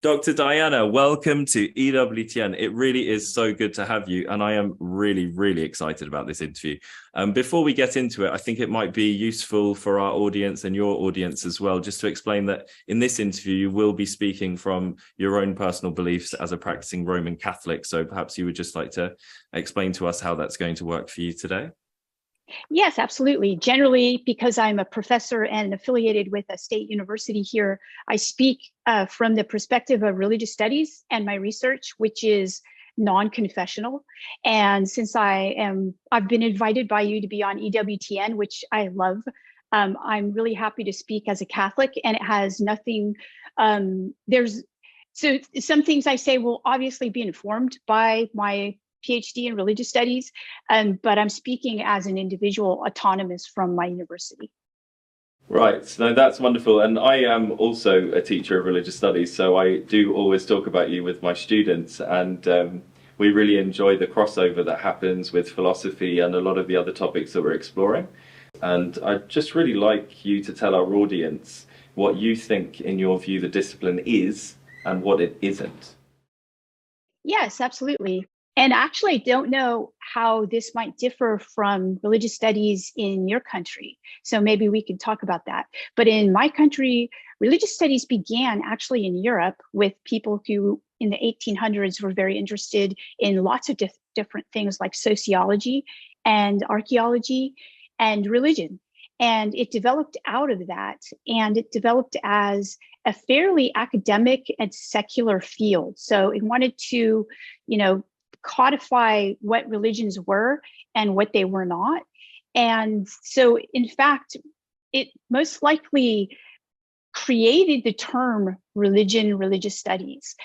Dr. Diana, welcome to EWTN. It really is so good to have you, and I am really, really excited about this interview. Before we get into it, I think it might be useful for our audience and your audience as well, just to explain that in this interview, you will be speaking from your own personal beliefs as a practicing Roman Catholic. So perhaps you would just like to explain to us how that's going to work for you today. Yes, absolutely. Generally, because I'm a professor and affiliated with a state university here, I speak from the perspective of religious studies and my research, which is non-confessional. And since I've been invited by you to be on EWTN, which I love, I'm really happy to speak as a Catholic, and it has nothing, so some things I say will obviously be informed by my PhD in religious studies, but I'm speaking as an individual autonomous from my university. Right, no, that's wonderful. And I am also a teacher of religious studies, so I do always talk about you with my students, and we really enjoy the crossover that happens with philosophy and a lot of the other topics that we're exploring. And I'd just really like you to tell our audience what you think, in your view, the discipline is and what it isn't. Yes, absolutely. And actually, I don't know how this might differ from religious studies in your country. So maybe we can talk about that. But in my country, religious studies began actually in Europe with people who in the 1800s were very interested in lots of different things like sociology and archaeology and religion. And it developed out of that. And it developed as a fairly academic and secular field. So it wanted to, codify what religions were and what they were not. And so, in fact, it most likely created the term religion, religious studies,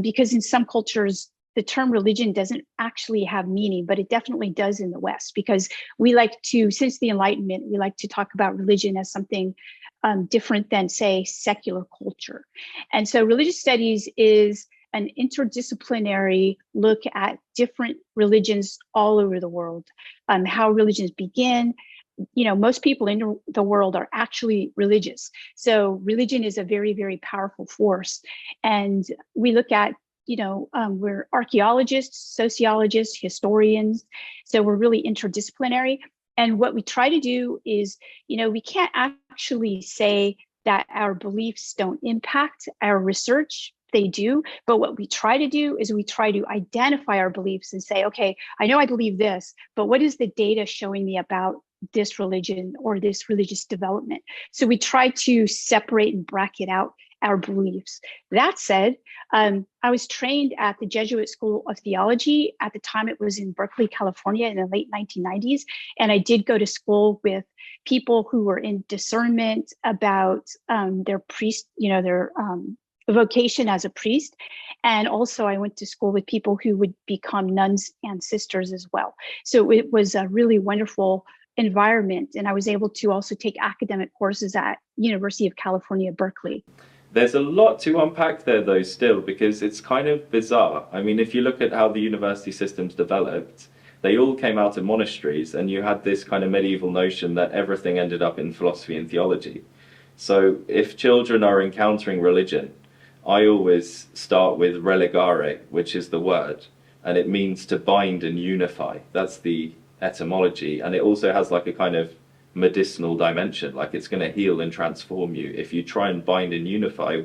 because in some cultures, the term religion doesn't actually have meaning, but it definitely does in the West, because we like to, since the Enlightenment, we like to talk about religion as something different than, say, secular culture. And so religious studies is an interdisciplinary look at different religions all over the world, how religions begin. Most people in the world are actually religious. So religion is a very, very powerful force. And we look at, we're archaeologists, sociologists, historians. So we're really interdisciplinary. And what we try to do is, we can't actually say that our beliefs don't impact our research. They do. But what we try to do is we try to identify our beliefs and say, okay, I know I believe this, but what is the data showing me about this religion or this religious development? So we try to separate and bracket out our beliefs. That said, I was trained at the Jesuit School of Theology. At the time, it was in Berkeley, California in the late 1990s. And I did go to school with people who were in discernment about their vocation as a priest. And also I went to school with people who would become nuns and sisters as well. So it was a really wonderful environment. And I was able to also take academic courses at University of California, Berkeley. There's a lot to unpack there though still, because it's kind of bizarre. I mean, if you look at how the university systems developed, they all came out of monasteries, and you had this kind of medieval notion that everything ended up in philosophy and theology. So if children are encountering religion, I always start with religare, which is the word, and it means to bind and unify. That's the etymology. And it also has like a kind of medicinal dimension, like it's going to heal and transform you if you try and bind and unify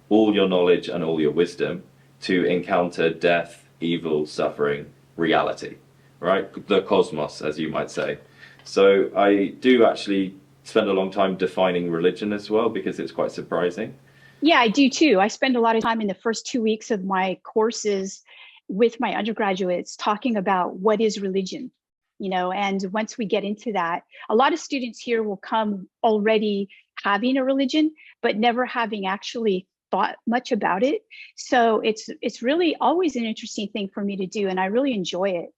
all your knowledge and all your wisdom to encounter death, evil, suffering, reality, right? The cosmos, as you might say. So I do actually spend a long time defining religion as well, because it's quite surprising. Yeah, I do too. I spend a lot of time in the first 2 weeks of my courses with my undergraduates talking about what is religion, and once we get into that, a lot of students here will come already having a religion, but never having actually thought much about it. So it's really always an interesting thing for me to do, and I really enjoy it,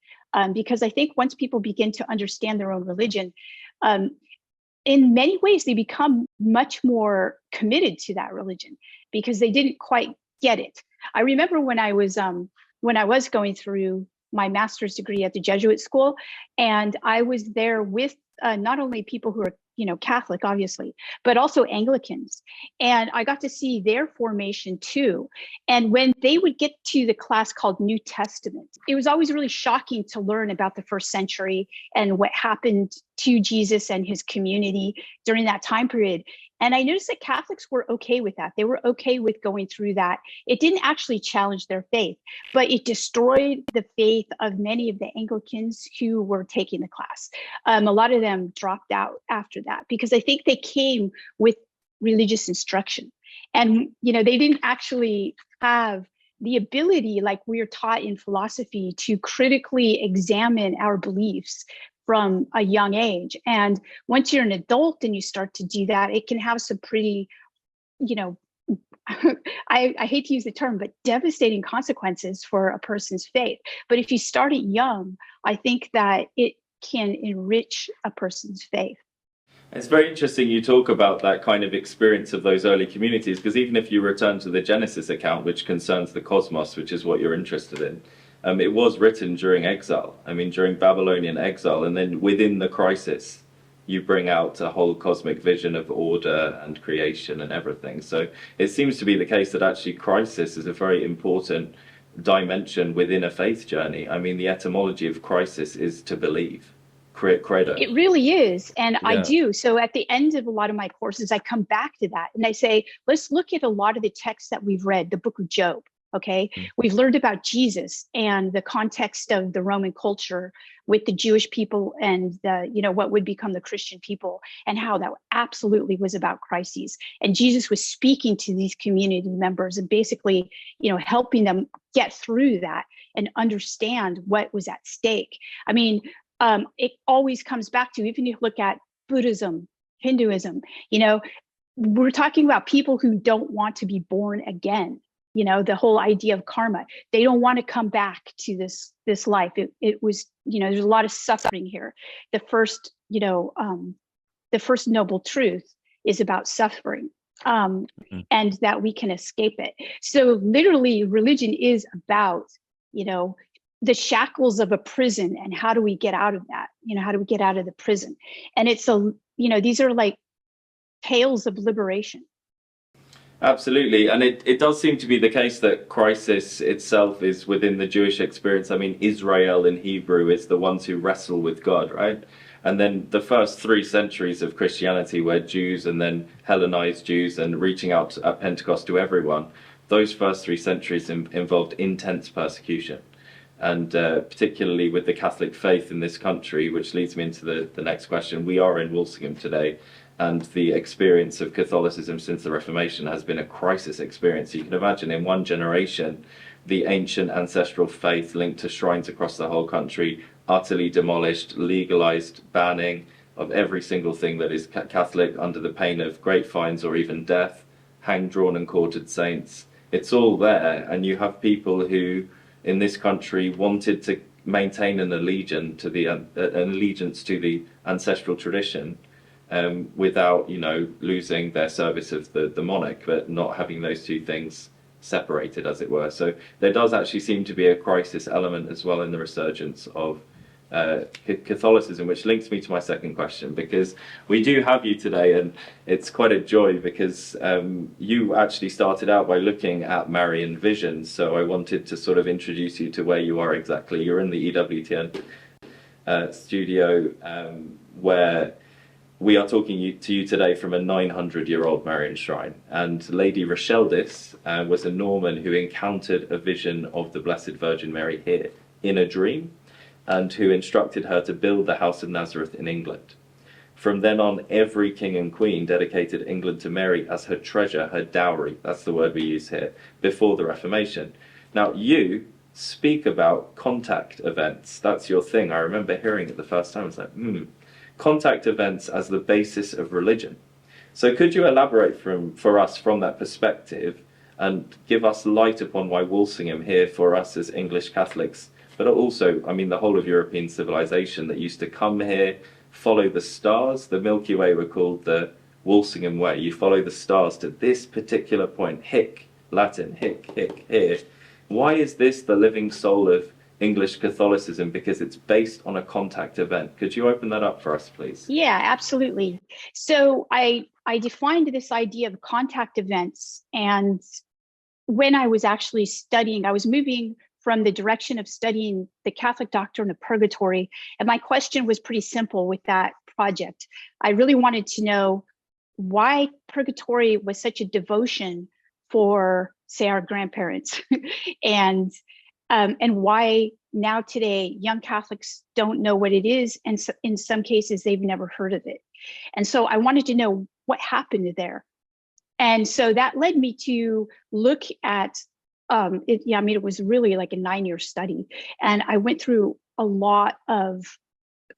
because I think once people begin to understand their own religion, in many ways, they become much more committed to that religion because they didn't quite get it. I remember when I was going through my master's degree at the Jesuit school, and I was there with not only people who are Catholic, obviously, but also Anglicans. And I got to see their formation too. And when they would get to the class called New Testament, it was always really shocking to learn about the first century and what happened to Jesus and his community during that time period. And I noticed that Catholics were okay with that. They were okay with going through that. It didn't actually challenge their faith, but it destroyed the faith of many of the Anglicans who were taking the class. A lot of them dropped out after that because I think they came with religious instruction. And, they didn't actually have the ability, like we're taught in philosophy, to critically examine our beliefs from a young age. And once you're an adult and you start to do that, it can have some pretty, I hate to use the term, but devastating consequences for a person's faith. But if you start it young, I think that it can enrich a person's faith. It's very interesting you talk about that kind of experience of those early communities, because even if you return to the Genesis account, which concerns the cosmos, which is what you're interested in, it was written during exile. During Babylonian exile, and then within the crisis, you bring out a whole cosmic vision of order and creation and everything. So it seems to be the case that actually crisis is a very important dimension within a faith journey. The etymology of crisis is to believe, credo. It really is. And Yeah. I do. So at the end of a lot of my courses, I come back to that and I say, let's look at a lot of the texts that we've read, the book of Job. Okay, we've learned about Jesus and the context of the Roman culture with the Jewish people and what would become the Christian people, and how that absolutely was about crises. And Jesus was speaking to these community members and basically, helping them get through that and understand what was at stake. It always comes back to, even if you look at Buddhism, Hinduism, we're talking about people who don't want to be born again. The whole idea of karma, they don't want to come back to this life. It was, there's a lot of suffering here. The first noble truth is about suffering, and that we can escape it. So literally religion is about, the shackles of a prison, and how do we get out of that? How do we get out of the prison? And it's these are like tales of liberation. Absolutely. And it does seem to be the case that crisis itself is within the Jewish experience. Israel in Hebrew is the ones who wrestle with God, right? And then the first 3 centuries of Christianity were Jews and then Hellenized Jews and reaching out at Pentecost to everyone. Those first 3 centuries involved intense persecution. And particularly with the Catholic faith in this country, which leads me into the next question. We are in Walsingham today. And the experience of Catholicism since the Reformation has been a crisis experience. You can imagine in one generation, the ancient ancestral faith linked to shrines across the whole country, utterly demolished, legalized, banning of every single thing that is Catholic under the pain of great fines or even death, hanged, drawn and quartered saints. It's all there. And you have people who in this country wanted to maintain an allegiance to the ancestral tradition. Without, losing their service of the monarch, but not having those two things separated, as it were. So there does actually seem to be a crisis element as well in the resurgence of Catholicism, which links me to my second question, because we do have you today, and it's quite a joy because you actually started out by looking at Marian visions. So I wanted to sort of introduce you to where you are exactly. You're in the EWTN studio, where we are talking to you today from a 900-year-old Marian shrine. And Lady Rocheldis was a Norman who encountered a vision of the Blessed Virgin Mary here in a dream, and who instructed her to build the House of Nazareth in England. From then on, every king and queen dedicated England to Mary as her treasure, her dowry. That's the word we use here, before the Reformation. Now, you speak about contact events. That's your thing. I remember hearing it the first time. I was like, contact events as the basis of religion. So could you elaborate for us from that perspective and give us light upon why Walsingham here for us as English Catholics, but also, the whole of European civilization that used to come here, follow the stars. The Milky Way were called the Walsingham Way. You follow the stars to this particular point, hic, Latin, hic, here. Why is this the living soul of English Catholicism because it's based on a contact event. Could you open that up for us, please? Yeah, absolutely. So I defined this idea of contact events, and when I was actually studying, I was moving from the direction of studying the Catholic doctrine of purgatory, and my question was pretty simple with that project. I really wanted to know why purgatory was such a devotion for, say, our grandparents, and why now today young Catholics don't know what it is, and so in some cases they've never heard of it. And so I wanted to know what happened there. And so that led me to look at it was really like a 9-year study, and I went through a lot of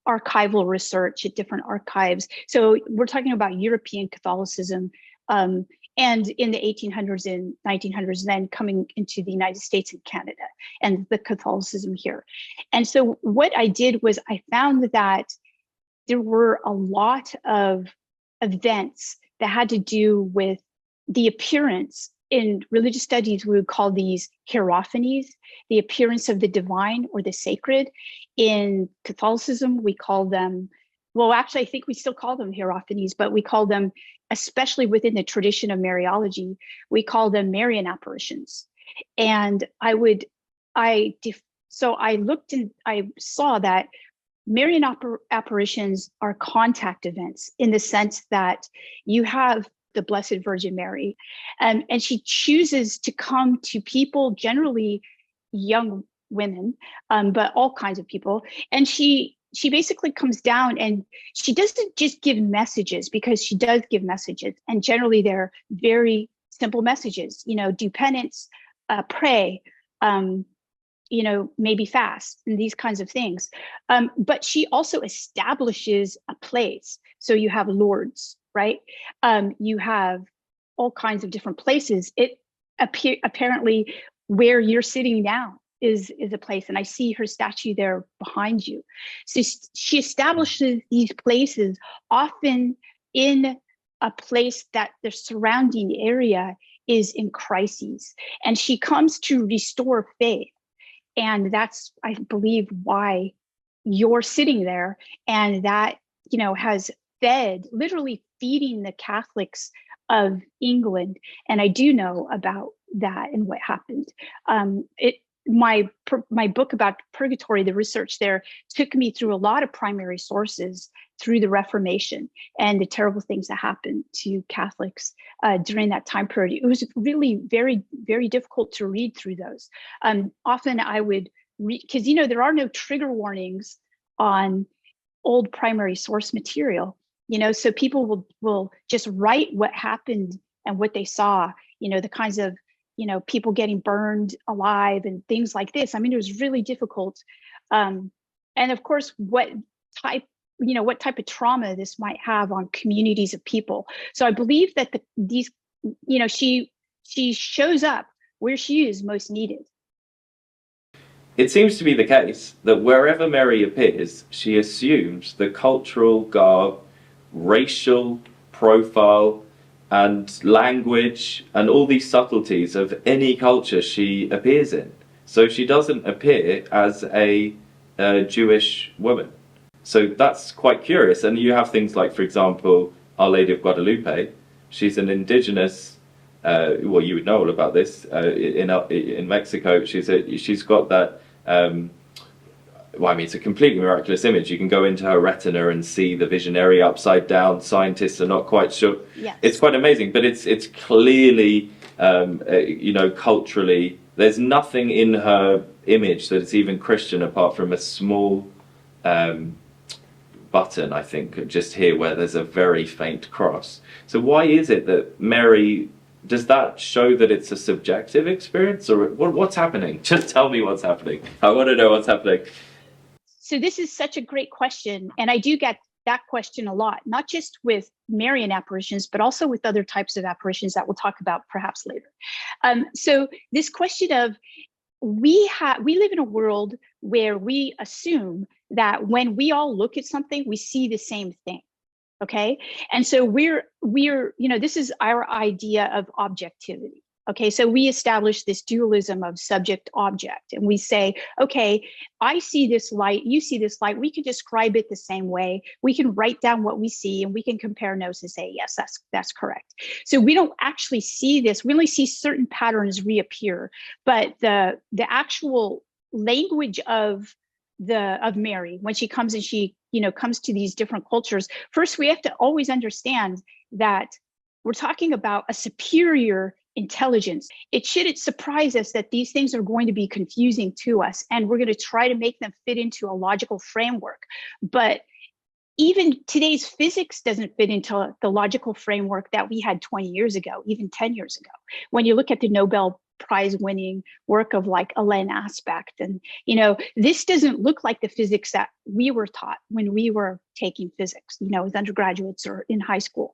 archival research at different archives. So we're talking about European Catholicism, and in the 1800s and 1900s, then coming into the United States and Canada, and the Catholicism here. And so what I did was I found that there were a lot of events that had to do with the appearance. In religious studies, we would call these hierophanies, the appearance of the divine or the sacred. In Catholicism, we call them, well, actually, I think we still call them hierophanies, but we call them, especially within the tradition of Mariology, we call them Marian apparitions. And so I looked and I saw that Marian apparitions are contact events, in the sense that you have the Blessed Virgin Mary, and she chooses to come to people, generally young women, but all kinds of people. And she basically comes down, and she doesn't just give messages, because she does give messages, and generally they're very simple messages. Do penance, pray, maybe fast, and these kinds of things. But she also establishes a place. So you have Lourdes, right? You have all kinds of different places. It apparently where you're sitting now is a place, and I see her statue there behind you. So she establishes these places, often in a place that the surrounding area is in crises, and she comes to restore faith. And that's, I believe, why you're sitting there, and that has literally feeding the Catholics of England. And I do know about that and what happened. My book about purgatory, the research there, took me through a lot of primary sources through the Reformation and the terrible things that happened to Catholics during that time period. It was really very, very difficult to read through those. Often I would read, because there are no trigger warnings on old primary source material. So people will just write what happened and what they saw, the kinds of, people getting burned alive and things like this. I mean, it was really difficult. And of course, what type of trauma this might have on communities of people. So I believe that she shows up where she is most needed. It seems to be the case that wherever Mary appears, she assumes the cultural garb, racial profile, and language, and all these subtleties of any culture she appears in. So she doesn't appear as a Jewish woman. So that's quite curious. And you have things like, for example, Our Lady of Guadalupe. She's an indigenous, well, you would know all about this, in Mexico. She's got that, it's a completely miraculous image. You can go into her retina and see the visionary upside down. Scientists are not quite sure. Yes. It's quite amazing, but it's clearly, culturally, there's nothing in her image that is even Christian apart from a small button, I think, just here where there's a very faint cross. So why is it that Mary, does that show that it's a subjective experience, or what's happening? Just tell me what's happening. I want to know what's happening. So this is such a great question. And I do get that question a lot, not just with Marian apparitions, but also with other types of apparitions that we'll talk about perhaps later. So this question of, we live in a world where we assume that when we all look at something, we see the same thing. Okay. And so we're, this is our idea of objectivity. Okay, so we establish this dualism of subject object, and we say, okay, I see this light, you see this light, we can describe it the same way. We can write down what we see and we can compare notes and say, yes, that's correct. So we don't actually see this, we only see certain patterns reappear, but the actual language of Mary, when she comes and she, comes to these different cultures, first we have to always understand that we're talking about a superior intelligence. It shouldn't surprise us that these things are going to be confusing to us, and we're going to try to make them fit into a logical framework. But even today's physics doesn't fit into the logical framework that we had 20 years ago, even 10 years ago. When you look at the Nobel Prize winning work of like Alain Aspect, and this doesn't look like the physics that we were taught when we were taking physics, as undergraduates or in high school.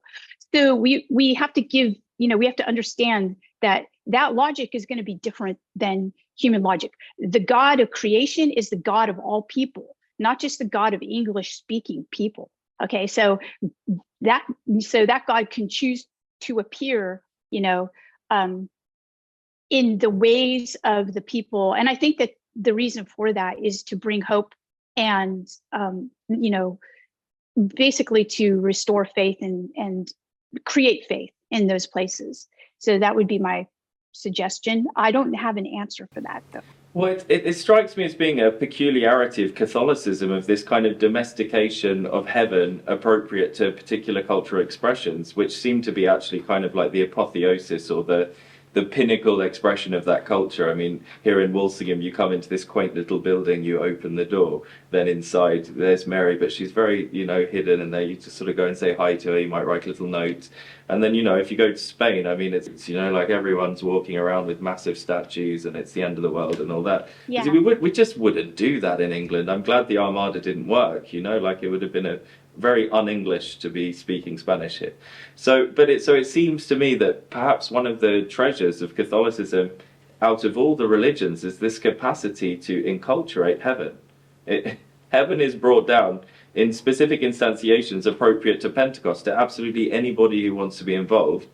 So we have to give, we have to understand that logic is going to be different than human logic. The God of creation is the God of all people, not just the God of English speaking people. Okay, so that God can choose to appear, in the ways of the people. And I think that the reason for that is to bring hope and, basically to restore faith and create faith in those places. So that would be my suggestion. I don't have an answer for that, though. Well, it strikes me as being a peculiarity of Catholicism, of this kind of domestication of heaven appropriate to particular cultural expressions, which seem to be actually kind of like the apotheosis or the pinnacle expression of that culture. I mean, here in Walsingham, you come into this quaint little building, you open the door, then inside there's Mary, but she's very, hidden, and there you just sort of go and say hi to her, you might write a little note. And then, if you go to Spain, I mean, it's like everyone's walking around with massive statues and it's the end of the world and all that. Yeah. We just wouldn't do that in England. I'm glad the Armada didn't work, like it would have been very un-English to be speaking Spanish here. So it seems to me that perhaps one of the treasures of Catholicism, out of all the religions, is this capacity to enculturate heaven. Heaven is brought down in specific instantiations appropriate to Pentecost to absolutely anybody who wants to be involved.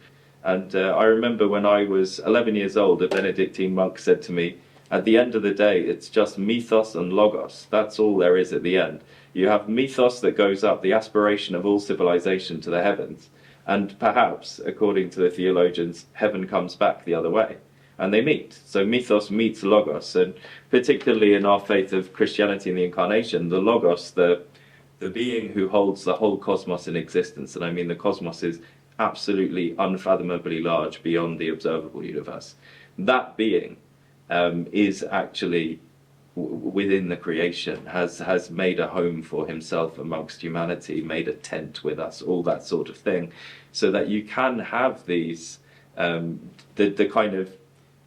And I remember when I was 11 years old, a Benedictine monk said to me, at the end of the day, it's just mythos and logos. That's all there is at the end. You have mythos that goes up, the aspiration of all civilization to the heavens. And perhaps, according to the theologians, heaven comes back the other way. And they meet. So mythos meets logos. And particularly in our faith of Christianity and the Incarnation, the logos, the being who holds the whole cosmos in existence. And I mean, the cosmos is absolutely unfathomably large beyond the observable universe. That being is actually within the creation, has made a home for himself amongst humanity, made a tent with us, all that sort of thing, so that you can have these the kind of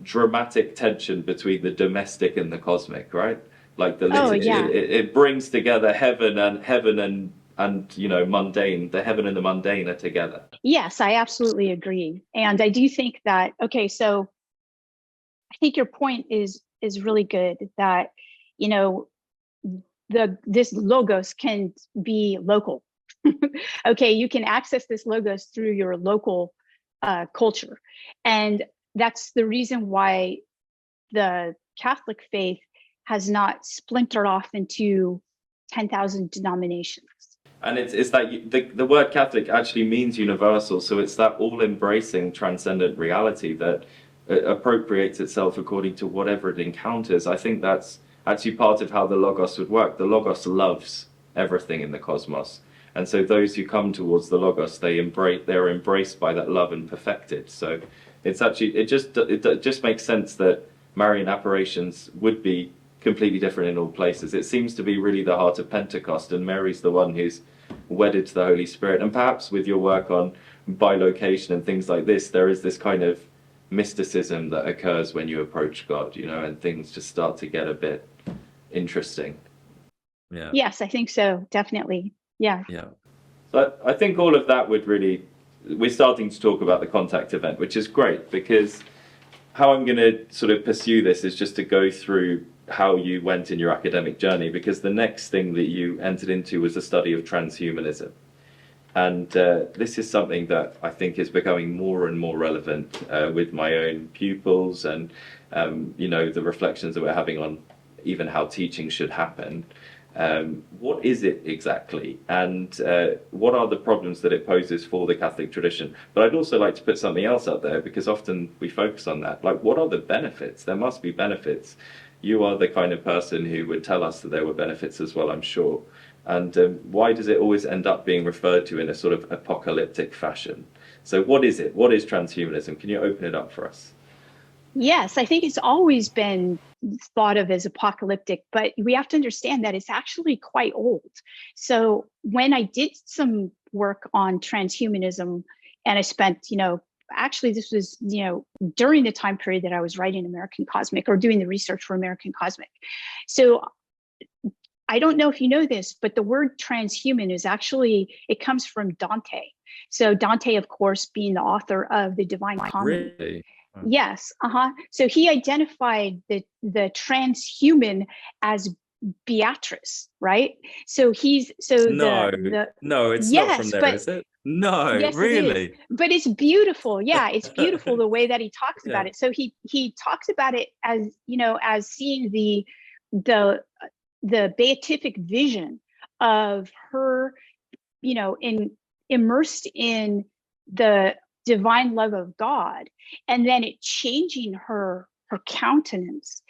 dramatic tension between the domestic and the cosmic, right? Like it brings together heaven and mundane. The heaven and the mundane are together. Yes, I absolutely agree, and I do think that. Okay, so I think your point is really good, that this logos can be local. Okay, you can access this logos through your local culture, and that's the reason why the Catholic faith has not splintered off into 10,000 denominations. And it's that the word Catholic actually means universal, so it's that all-embracing transcendent reality that appropriates itself according to whatever it encounters. I think that's actually part of how the Logos would work. The Logos loves everything in the cosmos, and so those who come towards the Logos, they're embraced by that love and perfected. So it's actually it just makes sense that Marian apparitions would be completely different in all places. It seems to be really the heart of Pentecost, and Mary's the one who's wedded to the Holy Spirit. And perhaps with your work on bilocation and things like this, there is this kind of mysticism that occurs when you approach God, and things just start to get a bit interesting. Yeah. Yes, I think so. Definitely. Yeah. Yeah. But I think all of that we're starting to talk about the contact event, which is great, because how I'm going to sort of pursue this is just to go through how you went in your academic journey, because the next thing that you entered into was a study of transhumanism. And this is something that I think is becoming more and more relevant with my own pupils and, the reflections that we're having on even how teaching should happen. What is it exactly? And what are the problems that it poses for the Catholic tradition? But I'd also like to put something else out there, because often we focus on that. Like, what are the benefits? There must be benefits. You are the kind of person who would tell us that there were benefits as well, I'm sure. And why does it always end up being referred to in a sort of apocalyptic fashion? So what is it? What is transhumanism? Can you open it up for us? Yes, I think it's always been thought of as apocalyptic, but we have to understand that it's actually quite old. So when I did some work on transhumanism, and I spent, actually this was, during the time period that I was writing American Cosmic, or doing the research for American Cosmic. So I don't know if you know this, but the word transhuman is actually, it comes from Dante. So Dante, of course, being the author of the Divine Comedy. Really? Yes. So he identified the transhuman as Beatrice, right? So he's No, no, it's not from there, is it? No, yes, really. it is. But it's beautiful. Yeah, it's beautiful the way that he talks about it. So he talks about it as, as seeing the beatific vision of her, immersed in the divine love of God, and then it changing her countenance.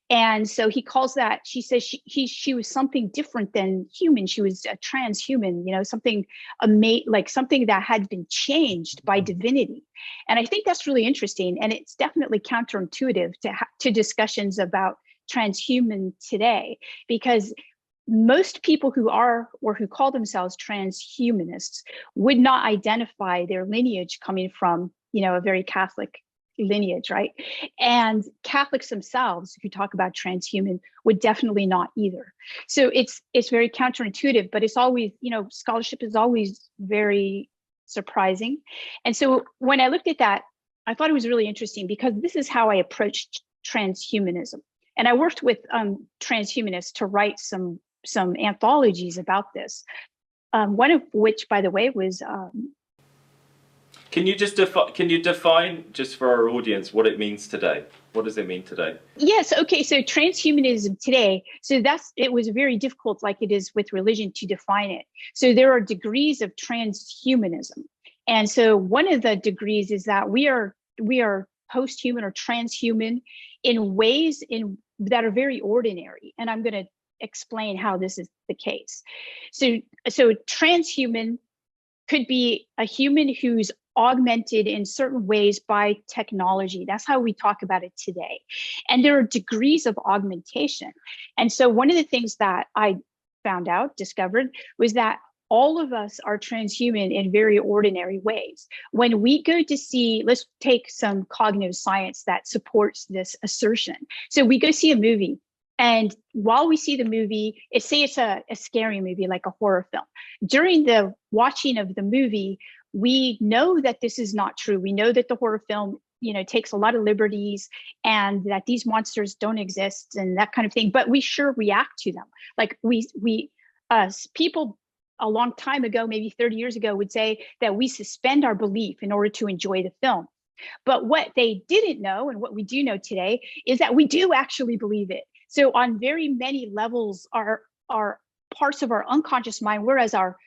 And so he calls that, she says she was something different than human. She was a transhuman, something like something that had been changed by divinity. And I think that's really interesting, and it's definitely counterintuitive to discussions about transhuman today, because most people who are, or who call themselves transhumanists, would not identify their lineage coming from, a very Catholic lineage, right? And Catholics themselves who talk about transhuman would definitely not either. So it's very counterintuitive, but it's always, scholarship is always very surprising. And so when I looked at that, I thought it was really interesting, because this is how I approached transhumanism. And I worked with transhumanists to write some anthologies about this. One of which, by the way, was. Can you define just for our audience what it means today? What does it mean today? Yes. Okay. So transhumanism today. So it was very difficult, like it is with religion, to define it. So there are degrees of transhumanism, and so one of the degrees is that we are post-human or transhuman in ways that are very ordinary, and I'm going to explain how this is the case. So transhuman could be a human who's augmented in certain ways by technology. That's how we talk about it today. And there are degrees of augmentation. And so one of the things that I discovered, was that all of us are transhuman in very ordinary ways. When we go to see, let's take some cognitive science that supports this assertion. So we go see a movie, and while we see the movie, say it's a scary movie, like a horror film. During the watching of the movie, we know that this is not true. We know that the horror film, takes a lot of liberties, and that these monsters don't exist and that kind of thing. But we sure react to them. Like people a long time ago, maybe 30 years ago, would say that we suspend our belief in order to enjoy the film. But what they didn't know, and what we do know today, is that we do actually believe it. So on very many levels, are parts of our unconscious mind, whereas our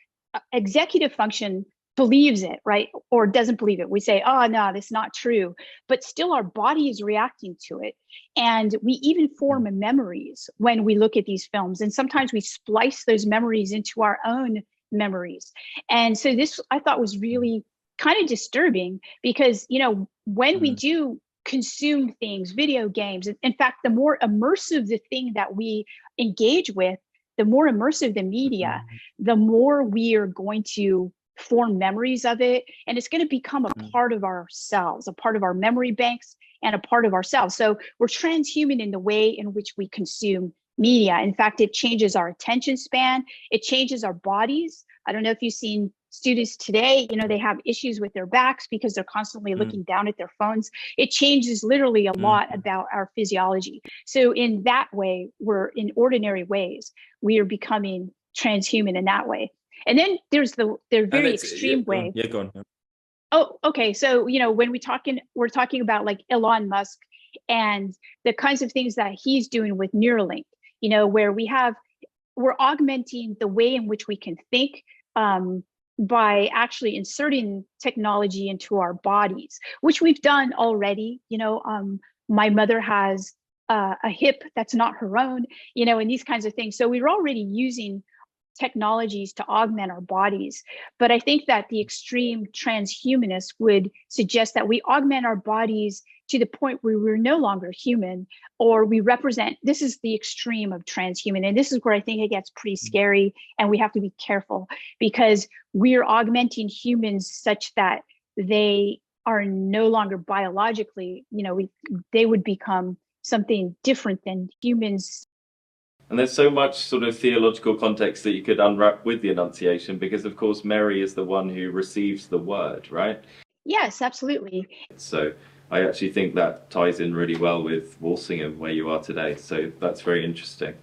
executive function believes it, right? Or doesn't believe it. We say, oh, no, that's not true. But still our body is reacting to it. And we even form memories when we look at these films. And sometimes we splice those memories into our own memories. And so this, I thought, was really kind of disturbing, because, when we do consume things, video games, in fact, the more immersive the thing that we engage with, the more immersive the media, the more we are going to form memories of it. And it's going to become a part of ourselves, a part of our memory banks, and a part of ourselves. So we're transhuman in the way in which we consume media. In fact, it changes our attention span. It changes our bodies. I don't know if you've seen students today, they have issues with their backs because they're constantly looking down at their phones. It changes literally a lot about our physiology. So in that way, in ordinary ways, we are becoming transhuman in that way. And then there's the very extreme way. Yeah, go on. Oh, okay. So, when we're talking about like Elon Musk and the kinds of things that he's doing with Neuralink, where we're augmenting the way in which we can think, by actually inserting technology into our bodies, which we've done already. My mother has a hip that's not her own, and these kinds of things. So we're already using technologies to augment our bodies. But I think that the extreme transhumanists would suggest that we augment our bodies to the point where we're no longer human, or this is the extreme of transhuman. And this is where I think it gets pretty scary, and we have to be careful, because we're augmenting humans such that they are no longer biologically, they would become something different than humans. And there's so much sort of theological context that you could unwrap with the Annunciation, because of course Mary is the one who receives the word, right? Yes, absolutely. So I actually think that ties in really well with Walsingham, where you are today. So that's very interesting.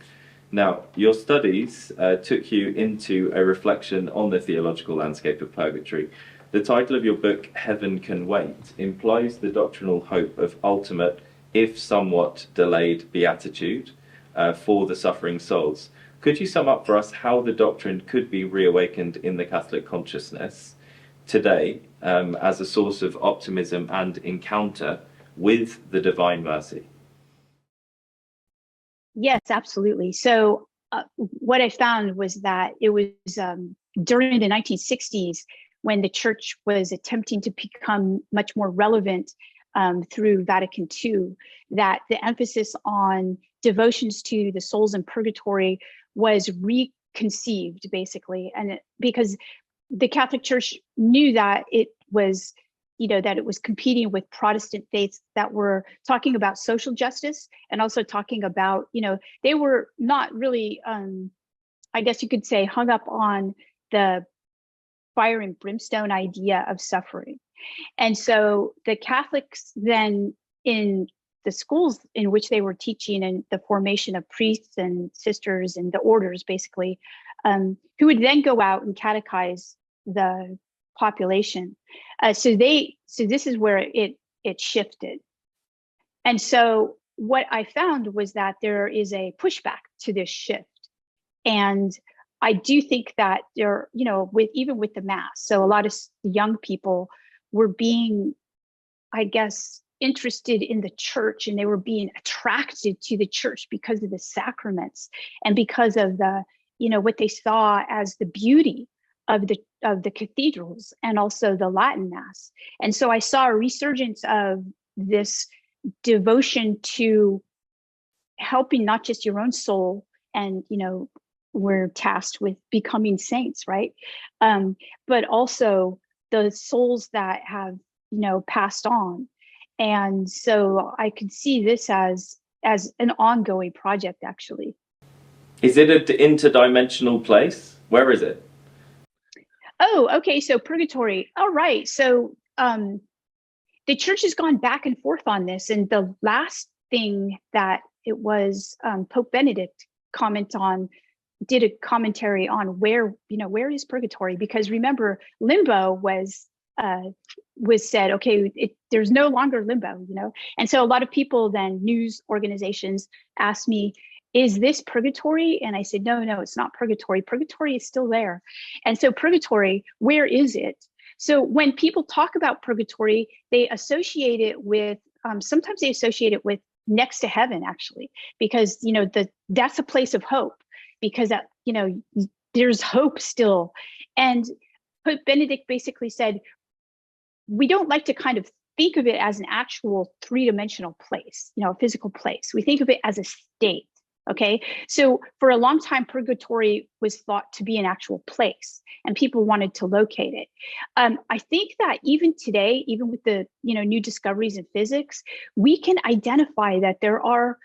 Now, your studies took you into a reflection on the theological landscape of purgatory. The title of your book, Heaven Can Wait, implies the doctrinal hope of ultimate, if somewhat delayed, beatitude for the suffering souls. Could you sum up for us how the doctrine could be reawakened in the Catholic consciousness today as a source of optimism and encounter with the divine mercy? Yes, absolutely. So what I found was that it was during the 1960s, when the church was attempting to become much more relevant through Vatican II, that the emphasis on devotions to the souls in purgatory was reconceived, basically. And because the Catholic Church knew that it was, that it was competing with Protestant faiths that were talking about social justice, and also talking about, they were not really, I guess you could say, hung up on the fire and brimstone idea of suffering. And so the Catholics then, in the schools in which they were teaching, and the formation of priests and sisters and the orders, basically, who would then go out and catechize the population. So this is where it shifted. And so what I found was that there is a pushback to this shift. And I do think that there, even with the Mass, so a lot of young people were being, I guess, interested in the church, and they were being attracted to the church because of the sacraments, and because of the, what they saw as the beauty of the cathedrals, and also the Latin Mass. And so I saw a resurgence of this devotion to helping not just your own soul, and we're tasked with becoming saints, right? But also the souls that have passed on. And so I could see this as an ongoing project, actually. Is it an interdimensional place? Where is it? Oh, okay. So Purgatory. All right. So the church has gone back and forth on this. And the last thing that it was, Pope Benedict did a commentary on where is Purgatory? Because remember, limbo was said, okay, there's no longer limbo, And so a lot of people, then news organizations, asked me, is this Purgatory? And I said, no, it's not Purgatory. Purgatory is still there. And so Purgatory, where is it? So when people talk about Purgatory, they associate it with, sometimes they associate it with next to heaven, actually, because, that's a place of hope, because, there's hope still. And Pope Benedict basically said, we don't like to kind of think of it as an actual three-dimensional place, a physical place. We think of it as a state. Okay, so for a long time, Purgatory was thought to be an actual place, and people wanted to locate it. I think that even today, even with the new discoveries in physics, we can identify that there are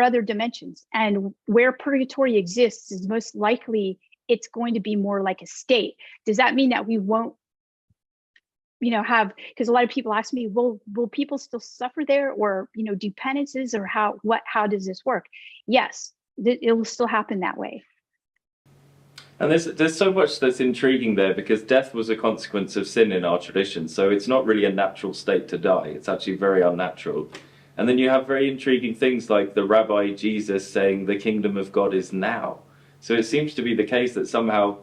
other dimensions, and where Purgatory exists is most likely it's going to be more like a state. Does that mean that we won't because a lot of people ask me, will people still suffer there, or do penances, or how does this work? Yes, it will still happen that way. And there's so much that's intriguing there because death was a consequence of sin in our tradition. So it's not really a natural state to die. It's actually very unnatural. And then you have very intriguing things like the Rabbi Jesus saying the kingdom of God is now. So it seems to be the case that somehow,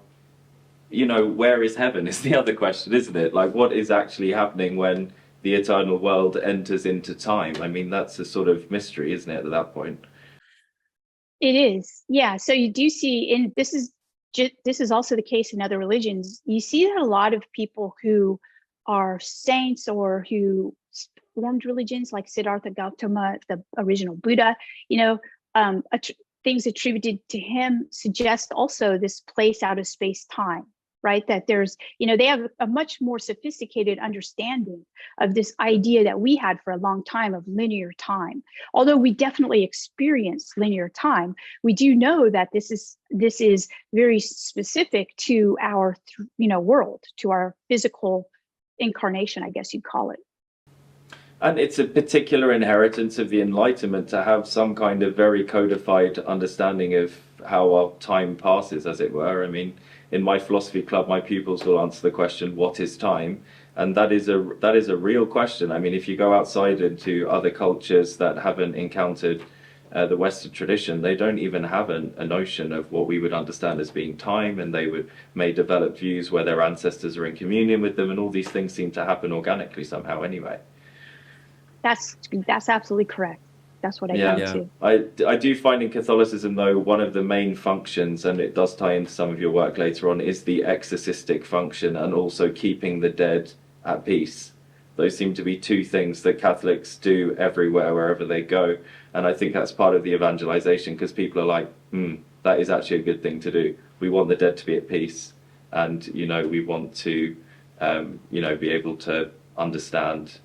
you know, where is heaven is the other question, isn't it? Like, what is actually happening when the eternal world enters into time? I mean, that's a sort of mystery, isn't it, at that point? It is, yeah. So you do see, and this is also the case in other religions. You see that a lot of people who are saints or who formed religions, like Siddhartha Gautama, the original Buddha, you know, things attributed to him suggest also this place out of space-time, right? That there's, you know, they have a much more sophisticated understanding of this idea that we had for a long time of linear time. Although we definitely experience linear time, we do know that this is very specific to our, you know, world, to our physical incarnation, I guess you'd call it. And it's a particular inheritance of the Enlightenment to have some kind of very codified understanding of how our time passes, as it were. I mean, in my philosophy club, my pupils will answer the question, what is time? And that is a real question. I mean, if you go outside into other cultures that haven't encountered the Western tradition, they don't even have a notion of what we would understand as being time, and may develop views where their ancestors are in communion with them, and all these things seem to happen organically somehow anyway. That's absolutely correct. That's what I found too. I do find in Catholicism, though, one of the main functions, and it does tie into some of your work later on, is the exorcistic function and also keeping the dead at peace. Those seem to be two things that Catholics do everywhere, wherever they go. And I think that's part of the evangelization, because people are like, that is actually a good thing to do. We want the dead to be at peace. And, you know, we want to, you know, be able to understand,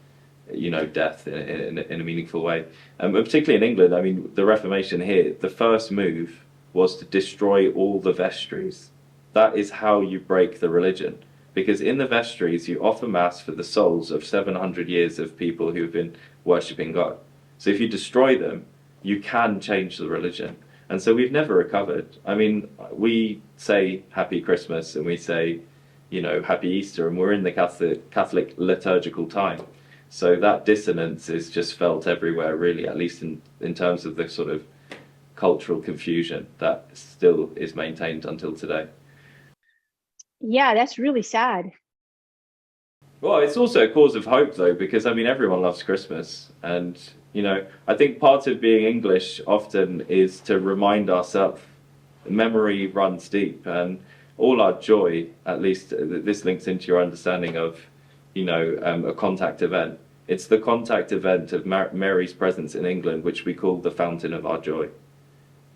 you know, death in a meaningful way. Particularly in England, I mean, the Reformation here, the first move was to destroy all the vestries. That is how you break the religion. Because in the vestries, you offer mass for the souls of 700 years of people who've been worshipping God. So if you destroy them, you can change the religion. And so we've never recovered. I mean, we say Happy Christmas and we say, you know, Happy Easter, and we're in the Catholic liturgical time. So that dissonance is just felt everywhere, really, at least in terms of the sort of cultural confusion that still is maintained until today. Yeah, that's really sad. Well, it's also a cause of hope, though, because, I mean, everyone loves Christmas. And, you know, I think part of being English often is to remind ourselves memory runs deep, and all our joy, at least this links into your understanding of, you know, a contact event. It's the contact event of Mary's presence in England, which we call the fountain of our joy.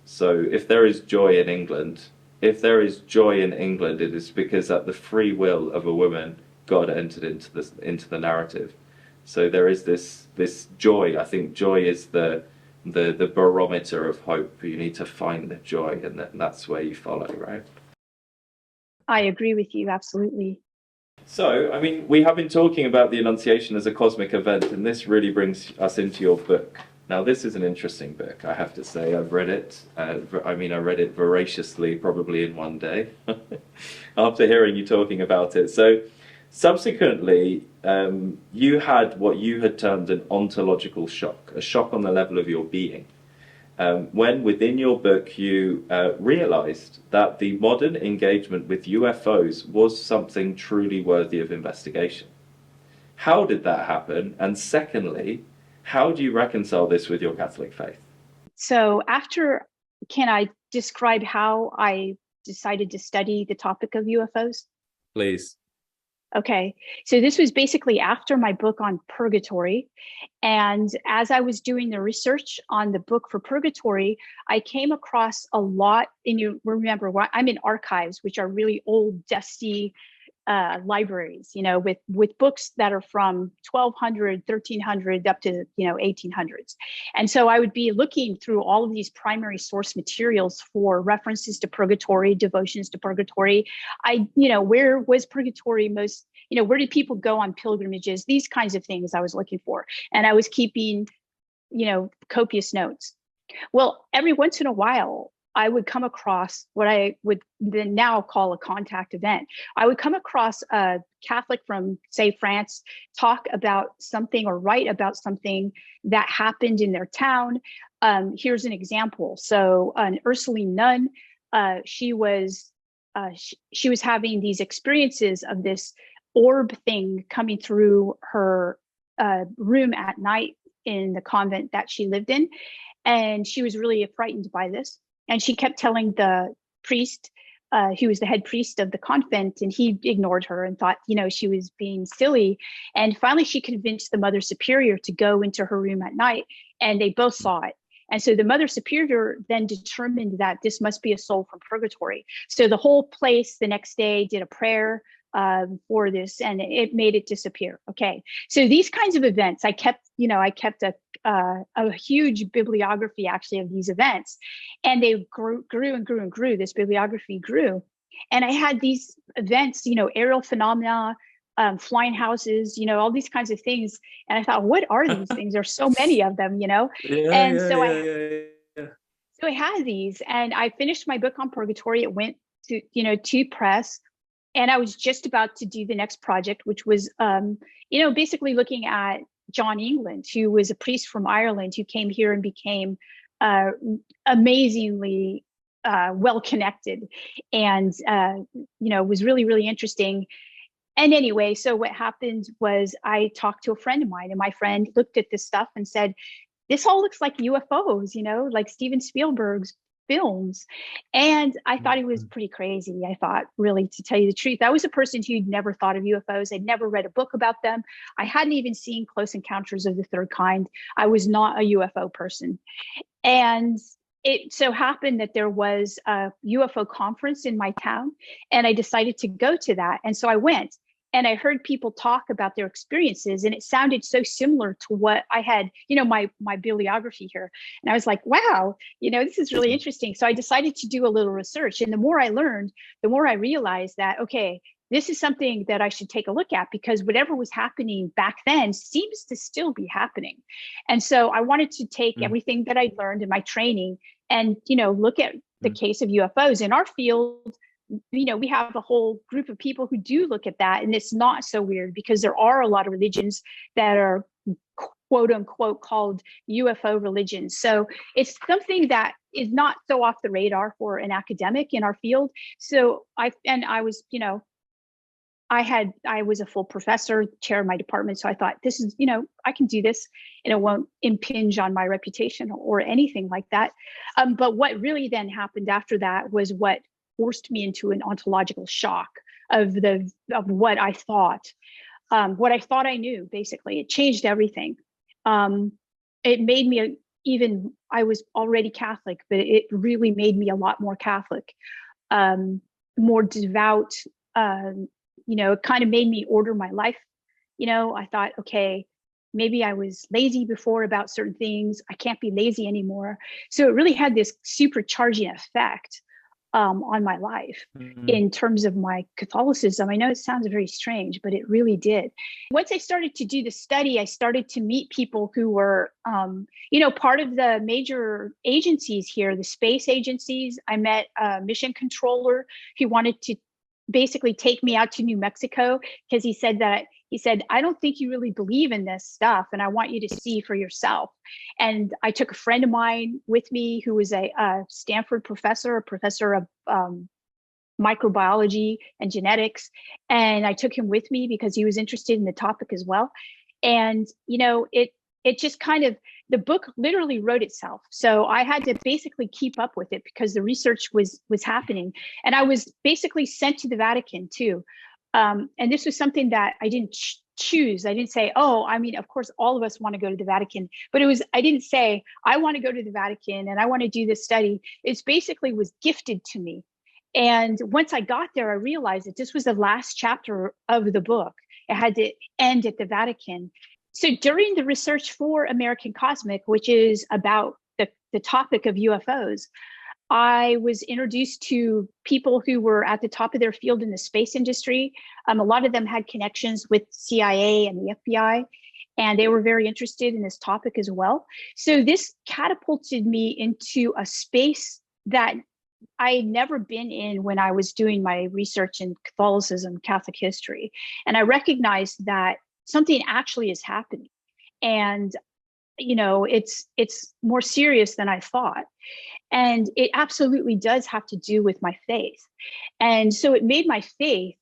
So if there is joy in England, it is because at the free will of a woman, God entered into the narrative. So there is this joy. I think joy is the barometer of hope. You need to find the joy, and that's where you follow, right? I agree with you, absolutely. So, I mean, we have been talking about the Annunciation as a cosmic event, and this really brings us into your book. Now, this is an interesting book, I have to say. I've read it. I read it voraciously, probably in one day, after hearing you talking about it. So, subsequently, you had what you had termed an ontological shock, a shock on the level of your being. When within your book you realized that the modern engagement with UFOs was something truly worthy of investigation. How did that happen? And secondly, how do you reconcile this with your Catholic faith? So can I describe how I decided to study the topic of UFOs? Please. Okay, so this was basically after my book on Purgatory. And as I was doing the research on the book for Purgatory, I came across a lot, and you remember, I'm in archives, which are really old, dusty libraries, you know, with books that are from 1200, 1300 up to, you know, 1800s. And so I would be looking through all of these primary source materials for references to Purgatory, devotions to Purgatory. Where was Purgatory most, where did people go on pilgrimages? These kinds of things I was looking for. And I was keeping, copious notes. Well, every once in a while, I would come across what I would then now call a contact event. I would come across a Catholic from, say, France, talk about something or write about something that happened in their town. Here's an example. So an Ursuline nun, she was having these experiences of this orb thing coming through her room at night in the convent that she lived in. And she was really frightened by this. And she kept telling the priest, who was the head priest of the convent, and he ignored her and thought, she was being silly. And finally, she convinced the Mother Superior to go into her room at night, and they both saw it. And so the Mother Superior then determined that this must be a soul from purgatory. So the whole place the next day did a prayer for this, and it made it disappear. Okay, so these kinds of events, I kept a huge bibliography actually of these events, and they grew and grew and grew. This bibliography grew, and I had these events, aerial phenomena, flying houses, all these kinds of things. And I thought, what are these things? There's so many of them, So I had these, and I finished my book on purgatory. It went to press. And I was just about to do the next project, which was, basically looking at John England, who was a priest from Ireland who came here and became amazingly well-connected and, was really, really interesting. And anyway, so what happened was I talked to a friend of mine, and my friend looked at this stuff and said, this all looks like UFOs, like Steven Spielberg's films. And I thought he was pretty crazy. I thought, really, to tell you the truth, I was a person who'd never thought of UFOs. I'd never read a book about them. I hadn't even seen Close Encounters of the Third Kind. I was not a UFO person. And it so happened that there was a UFO conference in my town, and I decided to go to that. And so I went. And I heard people talk about their experiences, and it sounded so similar to what I had, my bibliography here. And I was like, wow, this is really interesting. So I decided to do a little research. And the more I learned, the more I realized that, okay, this is something that I should take a look at, because whatever was happening back then seems to still be happening. And so I wanted to take everything that I learned in my training and, look at the case of UFOs in our field. We have a whole group of people who do look at that, and it's not so weird, because there are a lot of religions that are quote unquote called UFO religions. So it's something that is not so off the radar for an academic in our field. So I was a full professor, chair of my department. So I thought, this is, I can do this, and it won't impinge on my reputation or anything like that. But what really then happened after that was what forced me into an ontological shock of what I thought I knew. Basically, it changed everything. It made me I was already Catholic, but it really made me a lot more Catholic, more devout. It kind of made me order my life. I thought, okay, maybe I was lazy before about certain things. I can't be lazy anymore. So it really had this supercharging effect on my life in terms of my Catholicism. I know it sounds very strange, but it really did. Once I started to do the study, I started to meet people who were, part of the major agencies here, the space agencies. I met a mission controller who wanted to basically take me out to New Mexico, because he said, I don't think you really believe in this stuff, and I want you to see for yourself. And I took a friend of mine with me who was a Stanford professor, a professor of microbiology and genetics. And I took him with me because he was interested in the topic as well. And, it just kind of, the book literally wrote itself. So I had to basically keep up with it because the research was happening. And I was basically sent to the Vatican too. And this was something that I didn't choose. I didn't say, of course, all of us want to go to the Vatican, but I didn't say, I want to go to the Vatican and I want to do this study. It's basically was gifted to me. And once I got there, I realized that this was the last chapter of the book. It had to end at the Vatican. So during the research for American Cosmic, which is about the topic of UFOs, I was introduced to people who were at the top of their field in the space industry. A lot of them had connections with CIA and the FBI, and they were very interested in this topic as well. So this catapulted me into a space that had never been in when I was doing my research in Catholicism, Catholic history, and I recognized that something actually is happening, and it's more serious than I thought. And it absolutely does have to do with my faith. And so it made my faith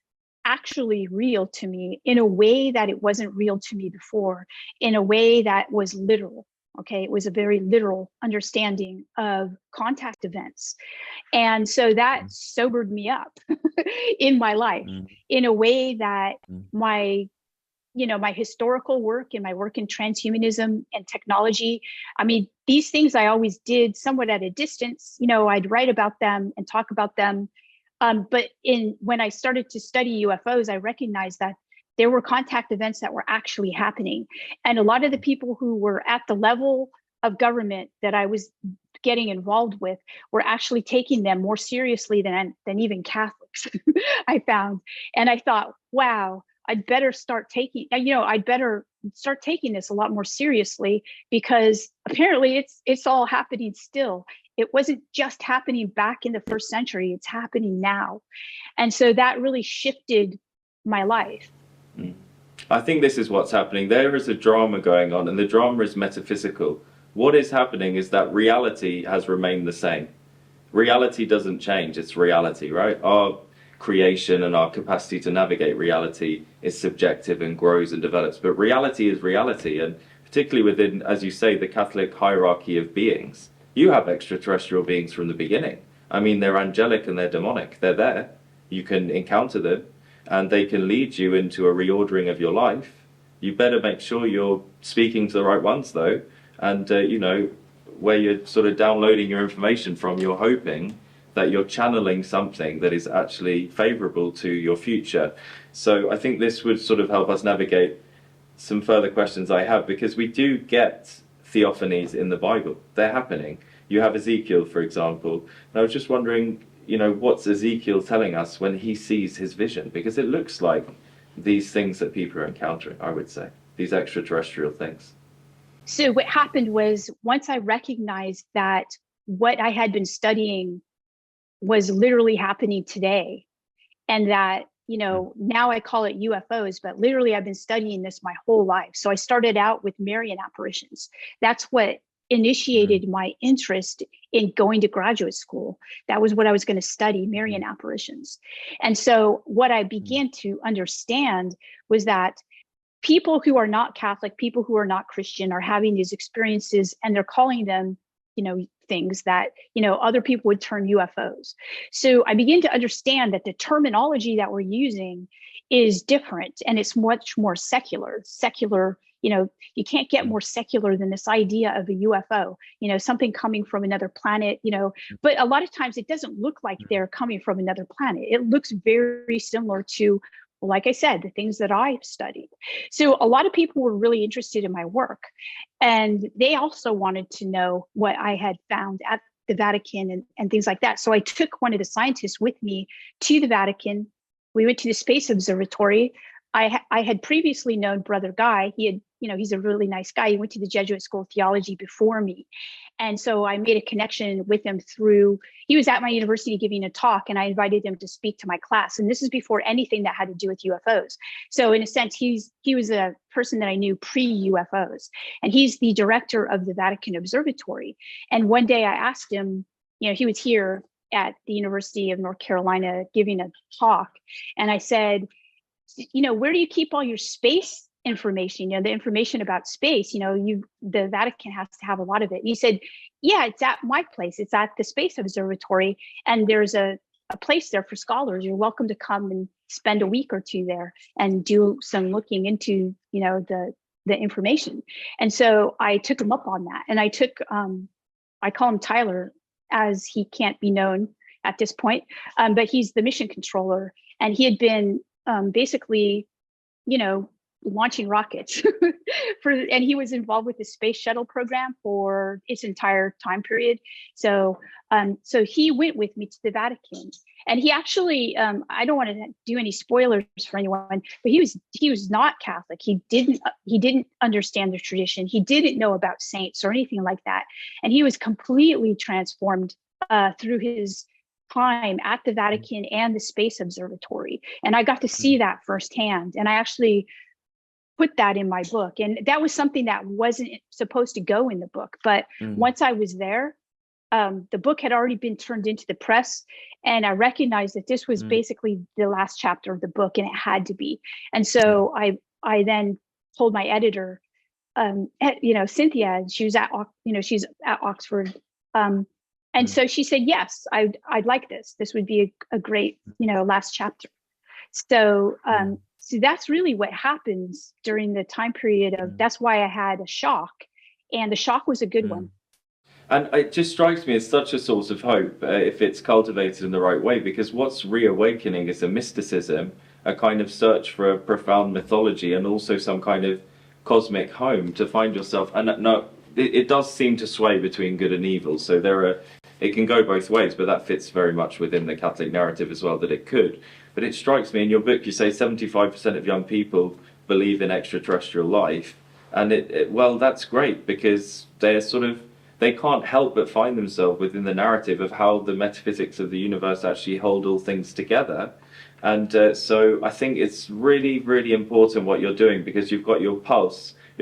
actually real to me in a way that it wasn't real to me before, in a way that was literal. Okay, it was a very literal understanding of contact events. And so that sobered me up in my life in a way that my historical work and my work in transhumanism and technology, I mean, these things I always did somewhat at a distance. I'd write about them and talk about them. But when I started to study UFOs, I recognized that there were contact events that were actually happening. And a lot of the people who were at the level of government that I was getting involved with were actually taking them more seriously than even Catholics, I found. And I thought, wow, I'd better start taking this a lot more seriously, because apparently it's all happening still. It wasn't just happening back in the first century, it's happening now. And so that really shifted my life. I think this is what's happening. There is a drama going on, and the drama is metaphysical. What is happening is that reality has remained the same. Reality doesn't change, it's reality, right? Our creation and our capacity to navigate reality is subjective and grows and develops, but reality is reality. And particularly within, as you say, the Catholic hierarchy of beings, you have extraterrestrial beings from the beginning. I mean, they're angelic and they're demonic. They're there. You can encounter them, and they can lead you into a reordering of your life. You better make sure you're speaking to the right ones, though, and where you're sort of downloading your information from, you're hoping that you're channeling something that is actually favorable to your future. So I think this would sort of help us navigate some further questions I have, because we do get theophanies in the Bible. They're happening. You have Ezekiel, for example. And I was just wondering, what's Ezekiel telling us when he sees his vision? Because it looks like these things that people are encountering, I would say, these extraterrestrial things. So what happened was, once I recognized that what I had been studying was literally happening today, and that, now I call it UFOs, but literally I've been studying this my whole life. So I started out with Marian apparitions. That's what initiated my interest in going to graduate school. That was what I was going to study, Marian apparitions. And so what I began to understand was that people who are not Catholic, people who are not Christian, are having these experiences, and they're calling them, things that, other people would term UFOs. So I began to understand that the terminology that we're using is different, and it's much more secular. You can't get more secular than this idea of a UFO, something coming from another planet, but a lot of times it doesn't look like they're coming from another planet. It looks very similar to, like I said, the things that I've studied. So a lot of people were really interested in my work, and they also wanted to know what I had found at the Vatican and things like that. So I took one of the scientists with me to the Vatican. We went to the Space Observatory. I had previously known Brother Guy. He's a really nice guy. He went to the Jesuit School of Theology before me. And so I made a connection with him he was at my university giving a talk, and I invited him to speak to my class. And this is before anything that had to do with UFOs. So in a sense, he was a person that I knew pre-UFOs, and he's the director of the Vatican Observatory. And one day I asked him, he was here at the University of North Carolina giving a talk. And I said, where do you keep all your space information, the information about space? The Vatican has to have a lot of it. And he said, yeah, it's at my place. It's at the Space Observatory, and there's a place there for scholars. You're welcome to come and spend a week or two there and do some looking into, the information. And so I took him up on that, and I call him Tyler, as he can't be known at this point, but he's the mission controller, and he had been basically, launching rockets and he was involved with the space shuttle program for its entire time period. So he went with me to the Vatican, and he actually, I don't want to do any spoilers for anyone, but he was not Catholic. He didn't understand the tradition. He didn't know about saints or anything like that. And he was completely transformed through his time at the Vatican and the Space Observatory. And I got to see that firsthand. And I actually put that in my book. And that was something that wasn't supposed to go in the book. But once I was there, the book had already been turned into the press. And I recognized that this was basically the last chapter of the book, and it had to be. And so I then told my editor, Cynthia, she was at, she's at Oxford. And so she said, yes, I'd like this. This would be a great, last chapter. So, so that's really what happens during the time period of, that's why I had a shock, and the shock was a good one. And it just strikes me as such a source of hope if it's cultivated in the right way, because what's reawakening is a mysticism, a kind of search for a profound mythology, and also some kind of cosmic home to find yourself. And no, it does seem to sway between good and evil. So it can go both ways, but that fits very much within the Catholic narrative as well, that it could. But it strikes me, in your book, you say 75% of young people believe in extraterrestrial life. And well, that's great, because they can't help but find themselves within the narrative of how the metaphysics of the universe actually hold all things together. And so I think it's really, really important what you're doing, because you've got your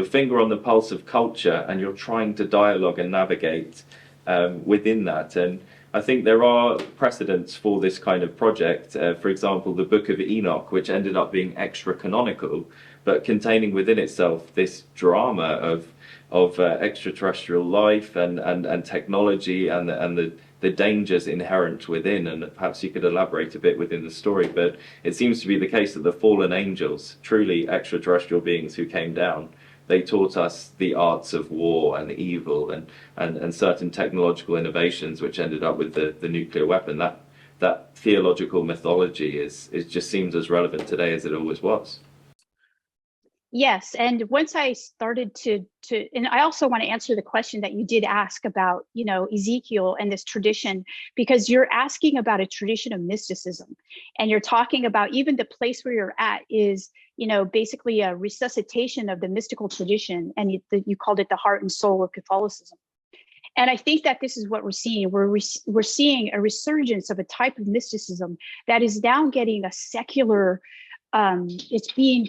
finger on the pulse of culture, and you're trying to dialogue and navigate within that. And I think there are precedents for this kind of project. For example, the Book of Enoch, which ended up being extra-canonical, but containing within itself this drama of extraterrestrial life and technology and the dangers inherent within. And perhaps you could elaborate a bit within the story, but it seems to be the case that the fallen angels, truly extraterrestrial beings who came down, they taught us the arts of war and evil and certain technological innovations, which ended up with the nuclear weapon. That theological mythology it just seems as relevant today as it always was. Yes, and once I started to, and I also want to answer the question that you did ask about, Ezekiel and this tradition, because you're asking about a tradition of mysticism, and you're talking about even the place where you're at is, basically a resuscitation of the mystical tradition, and you called it the heart and soul of Catholicism. And I think that this is what we're seeing. We're seeing a resurgence of a type of mysticism that is now getting a secular, it's being,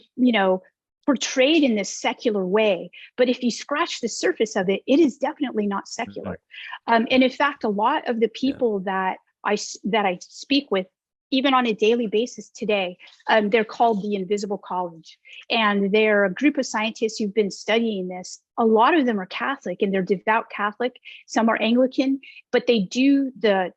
portrayed in this secular way. But if you scratch the surface of it, it is definitely not secular. And in fact, a lot of the people that I speak with, even on a daily basis today, they're called the Invisible College. And they're a group of scientists who've been studying this. A lot of them are Catholic, and they're devout Catholic. Some are Anglican, but they do the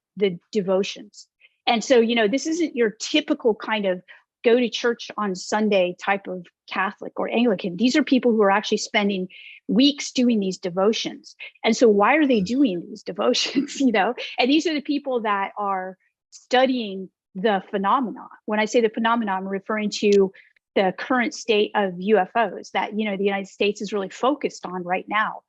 devotions. And so, this isn't your typical kind of go to church on Sunday type of Catholic or Anglican. These are people who are actually spending weeks doing these devotions. And so why are they doing these devotions, And these are the people that are studying the phenomena. When I say the phenomena, I'm referring to the current state of UFOs that, the United States is really focused on right now.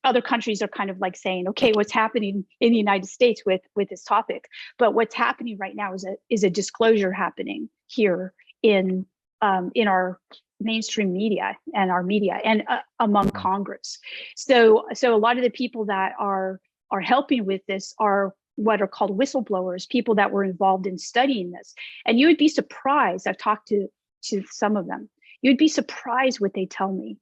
Other countries are kind of like saying, okay, what's happening in the United States with this topic? But what's happening right now is a disclosure happening here in our mainstream media and our media and among Congress. So a lot of the people that are helping with this are what are called whistleblowers, people that were involved in studying this. And you would be surprised. I've talked to some of them. You'd be surprised what they tell me.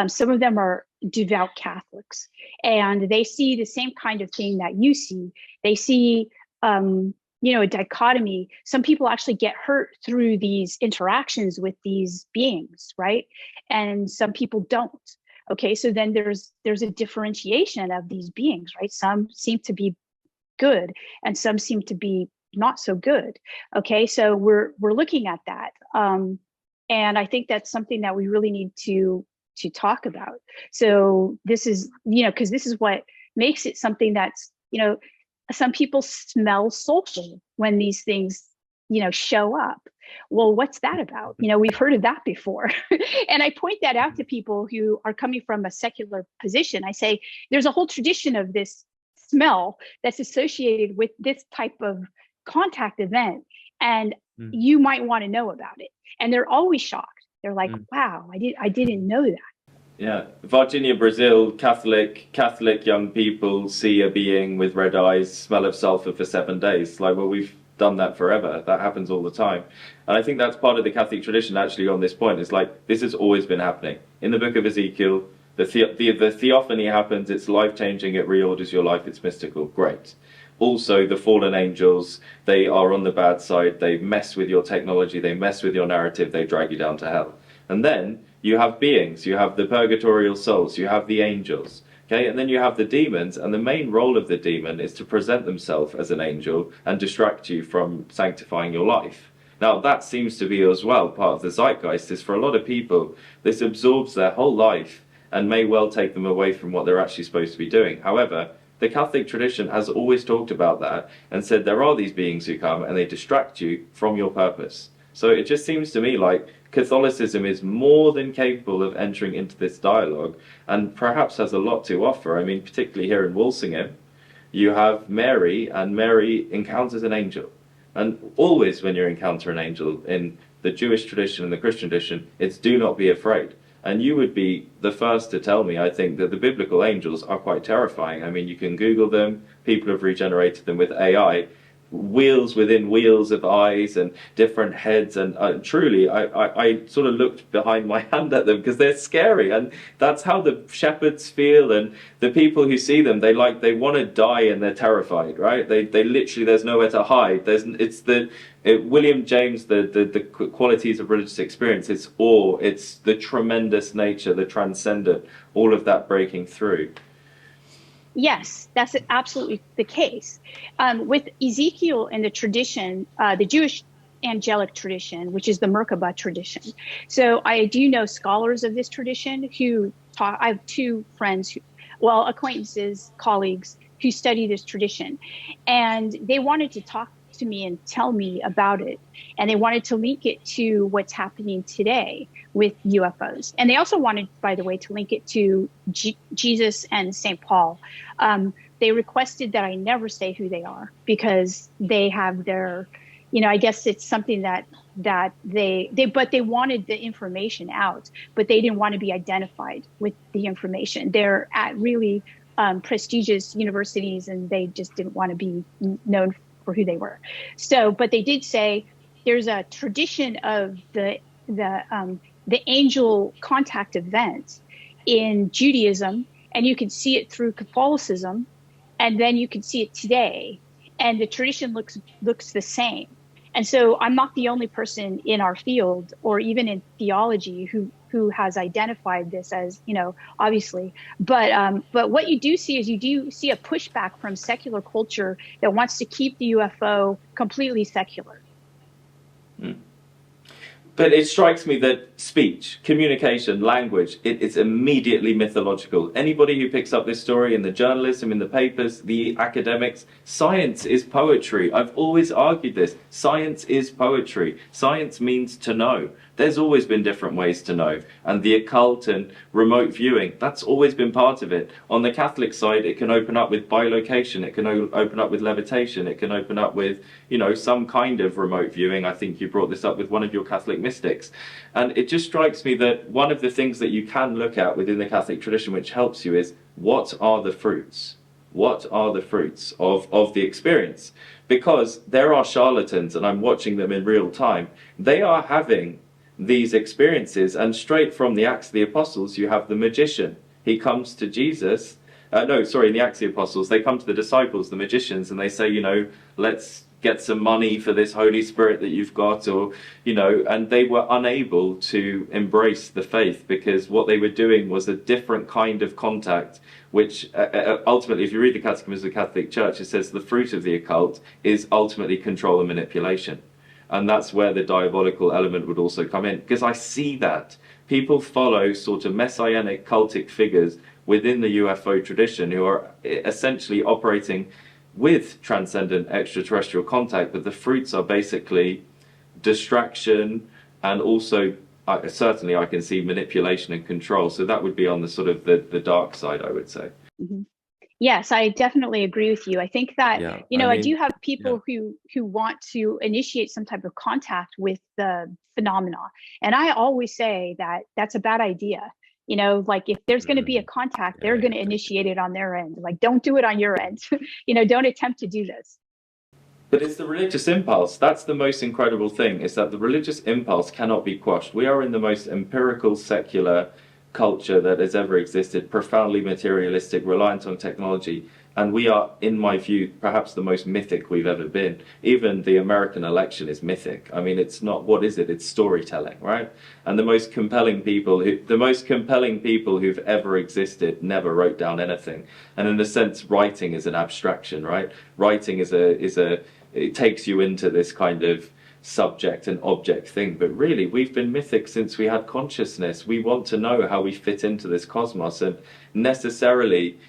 Some of them are devout Catholics, and they see the same kind of thing that you see. They see, a dichotomy. Some people actually get hurt through these interactions with these beings, right? And some people don't. Okay, so then there's a differentiation of these beings, right? Some seem to be good, and some seem to be not so good. Okay, so we're looking at that. And I think that's something that we really need to talk about. So this is, because this is what makes it something that's, some people smell soulful when these things, show up. Well, what's that about? We've heard of that before. And I point that out to people who are coming from a secular position. I say, there's a whole tradition of this smell that's associated with this type of contact event. And you might want to know about it. And they're always shocked. They're like, wow, I didn't know that. Yeah, Virginia, Brazil, Catholic young people see a being with red eyes, smell of sulfur for 7 days. Like, well, we've done that forever. That happens all the time. And I think that's part of the Catholic tradition actually on this point. It's like, this has always been happening. In the book of Ezekiel, the theophany happens, it's life-changing, it reorders your life, it's mystical. Great. Also, the fallen angels, they are on the bad side, they mess with your technology, they mess with your narrative, they drag you down to hell. And then you have beings, you have the purgatorial souls, you have the angels, okay? And then you have the demons, and the main role of the demon is to present themselves as an angel and distract you from sanctifying your life. Now, that seems to be as well part of the zeitgeist, is for a lot of people, this absorbs their whole life and may well take them away from what they're actually supposed to be doing. However, the Catholic tradition has always talked about that and said there are these beings who come and they distract you from your purpose. So it just seems to me like Catholicism is more than capable of entering into this dialogue and perhaps has a lot to offer. I mean, particularly here in Walsingham, you have Mary, and Mary encounters an angel. And always when you encounter an angel in the Jewish tradition and the Christian tradition, it's do not be afraid. And you would be the first to tell me, I think, that the biblical angels are quite terrifying. I mean, you can Google them. People have regenerated them with AI. Wheels within wheels of eyes and different heads, and truly I sort of looked behind my hand at them because they're scary, and that's how the shepherds feel, and the people who see them, they want to die and they're terrified, right? They literally, there's nowhere to hide. William James, the qualities of religious experience, it's awe, it's the tremendous nature, the transcendent, all of that breaking through. Yes, that's absolutely the case. With Ezekiel and the tradition, the Jewish angelic tradition, which is the Merkabah tradition. So I do know scholars of this tradition who talk. I have two friends, acquaintances, colleagues who study this tradition, and they wanted to talk to me and tell me about it. And they wanted to link it to what's happening today with UFOs. And they also wanted, by the way, to link it to Jesus and St. Paul. They requested that I never say who they are because they have their, I guess it's something that they wanted the information out, but they didn't want to be identified with the information. They're at really prestigious universities, and they just didn't want to be known for who they were. So, but they did say there's a tradition of the angel contact event in Judaism, and you can see it through Catholicism, and then you can see it today, and the tradition looks the same. And so I'm not the only person in our field or even in theology who has identified this as, obviously. But what you do see is you do see a pushback from secular culture that wants to keep the UFO completely secular. Mm. But it strikes me that speech, communication, language, it's immediately mythological. Anybody who picks up this story in the journalism, in the papers, the academics, science is poetry. I've always argued this. Science is poetry. Science means to know. There's always been different ways to know. And the occult and remote viewing, that's always been part of it. On the Catholic side, it can open up with bilocation. It can open up with levitation. It can open up with, some kind of remote viewing. I think you brought this up with one of your Catholic mystics. And it just strikes me that one of the things that you can look at within the Catholic tradition which helps you is, what are the fruits? What are the fruits of the experience? Because there are charlatans, and I'm watching them in real time. They are having these experiences, and straight from the Acts of the Apostles, you have the magician. He comes to Jesus. In the Acts of the Apostles, they come to the disciples, the magicians, and they say, let's get some money for this Holy Spirit that you've got, and they were unable to embrace the faith because what they were doing was a different kind of contact, which ultimately, if you read the Catechism of the Catholic Church, it says the fruit of the occult is ultimately control and manipulation. And that's where the diabolical element would also come in, because I see that people follow sort of messianic cultic figures within the UFO tradition who are essentially operating with transcendent extraterrestrial contact, but the fruits are basically distraction, and also certainly I can see manipulation and control. So that would be on the sort of the dark side, I would say. Mm-hmm. Yes, I definitely agree with you. I think that, I do have people who want to initiate some type of contact with the phenomena. And I always say that that's a bad idea, Like if there's going to be a contact, they're going to initiate it on their end. Like, don't do it on your end. Don't attempt to do this. But it's the religious impulse. That's the most incredible thing, is that the religious impulse cannot be quashed. We are in the most empirical, secular culture that has ever existed, profoundly materialistic, reliant on technology. And we are, in my view, perhaps the most mythic we've ever been. Even the American election is mythic. I mean, it's not, what is it? It's storytelling, right? And the most compelling people who've ever existed never wrote down anything. And in a sense, writing is an abstraction, right? Writing it takes you into this kind of subject and object thing. But really, we've been mythic since we had consciousness. We want to know how we fit into this cosmos, and necessarily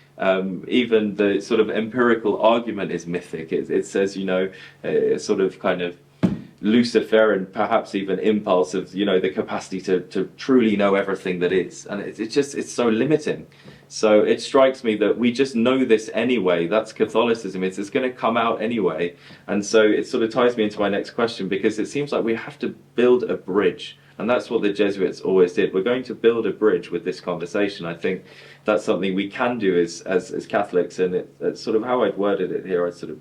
even the sort of empirical argument is mythic. It says, a sort of kind of Luciferian, perhaps even impulse of, the capacity to truly know everything that is. And it's so limiting. So it strikes me that we just know this anyway. That's Catholicism. It's going to come out anyway. And so it sort of ties me into my next question, because it seems like we have to build a bridge. And that's what the Jesuits always did. We're going to build a bridge with this conversation. I think that's something we can do as Catholics. And it's sort of how I'd worded it here. I sort of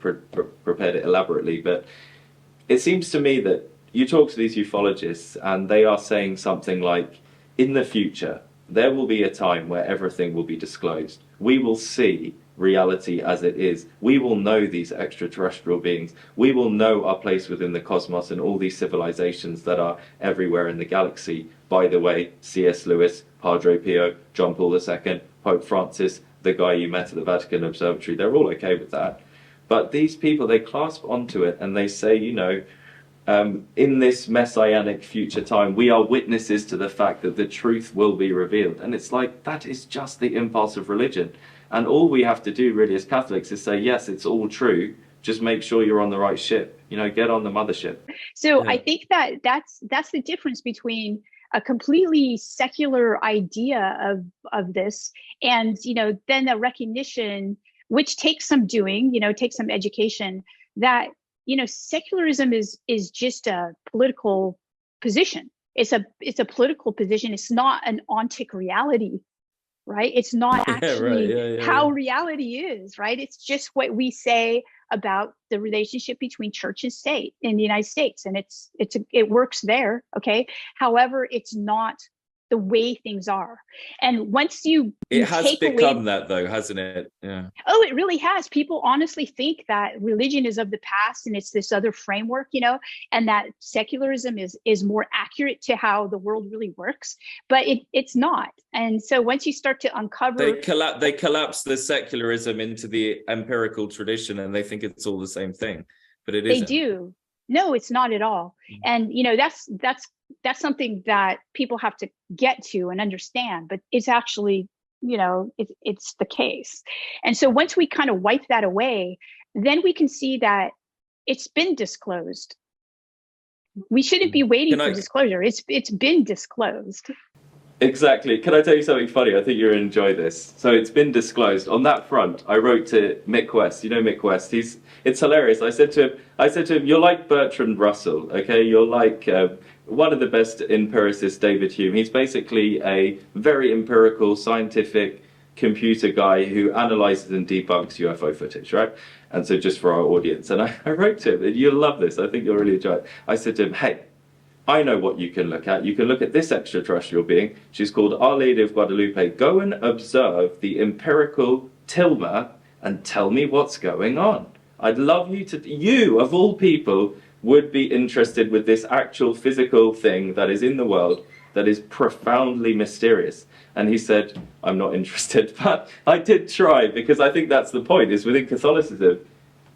prepared it elaborately. But it seems to me that you talk to these ufologists and they are saying something like, in the future, there will be a time where everything will be disclosed. We will see reality as it is. We will know these extraterrestrial beings. We will know our place within the cosmos and all these civilizations that are everywhere in the galaxy. By the way, C.S. Lewis, Padre Pio, John Paul II, Pope Francis, the guy you met at the Vatican Observatory, they're all okay with that. But these people, they clasp onto it and they say, in this messianic future time, we are witnesses to the fact that the truth will be revealed. And it's like, that is just the impulse of religion. And all we have to do really as Catholics is say, yes, it's all true. Just make sure you're on the right ship, get on the mothership. So yeah. I think that's the difference between a completely secular idea of this and, then a recognition, which takes some doing, takes some education, that secularism is just a political position. It's a political position. It's not an ontic reality, right? It's not actually how reality is, right? It's just what we say about the relationship between church and state in the United States, and it works there, okay? However, it's not the way things are. And once it has become that though, hasn't it? Yeah. Oh, it really has. People honestly think that religion is of the past and it's this other framework, and that secularism is more accurate to how the world really works, but it's not. And so once you start to uncover, they collapse the secularism into the empirical tradition and they think it's all the same thing, but it isn't. They do. No, it's not at all. And that's something that people have to get to and understand, but it's actually, it's the case. And so once we kind of wipe that away, then we can see that it's been disclosed. We shouldn't be waiting for disclosure. It's been disclosed. Exactly. Can I tell you something funny? I think you'll enjoy this. So it's been disclosed. On that front, I wrote to Mick West. You know Mick West? It's hilarious. I said to him, you're like Bertrand Russell, okay? You're like one of the best empiricists, David Hume. He's basically a very empirical, scientific computer guy who analyzes and debunks UFO footage, right? And so just for our audience. And I wrote to him, and you'll love this. I think you'll really enjoy it. I said to him, hey, I know what you can look at. You can look at this extraterrestrial being. She's called Our Lady of Guadalupe. Go and observe the empirical Tilma and tell me what's going on. I'd love you of all people, would be interested with this actual physical thing that is in the world that is profoundly mysterious. And he said, I'm not interested, but I did try, because I think that's the point, is within Catholicism,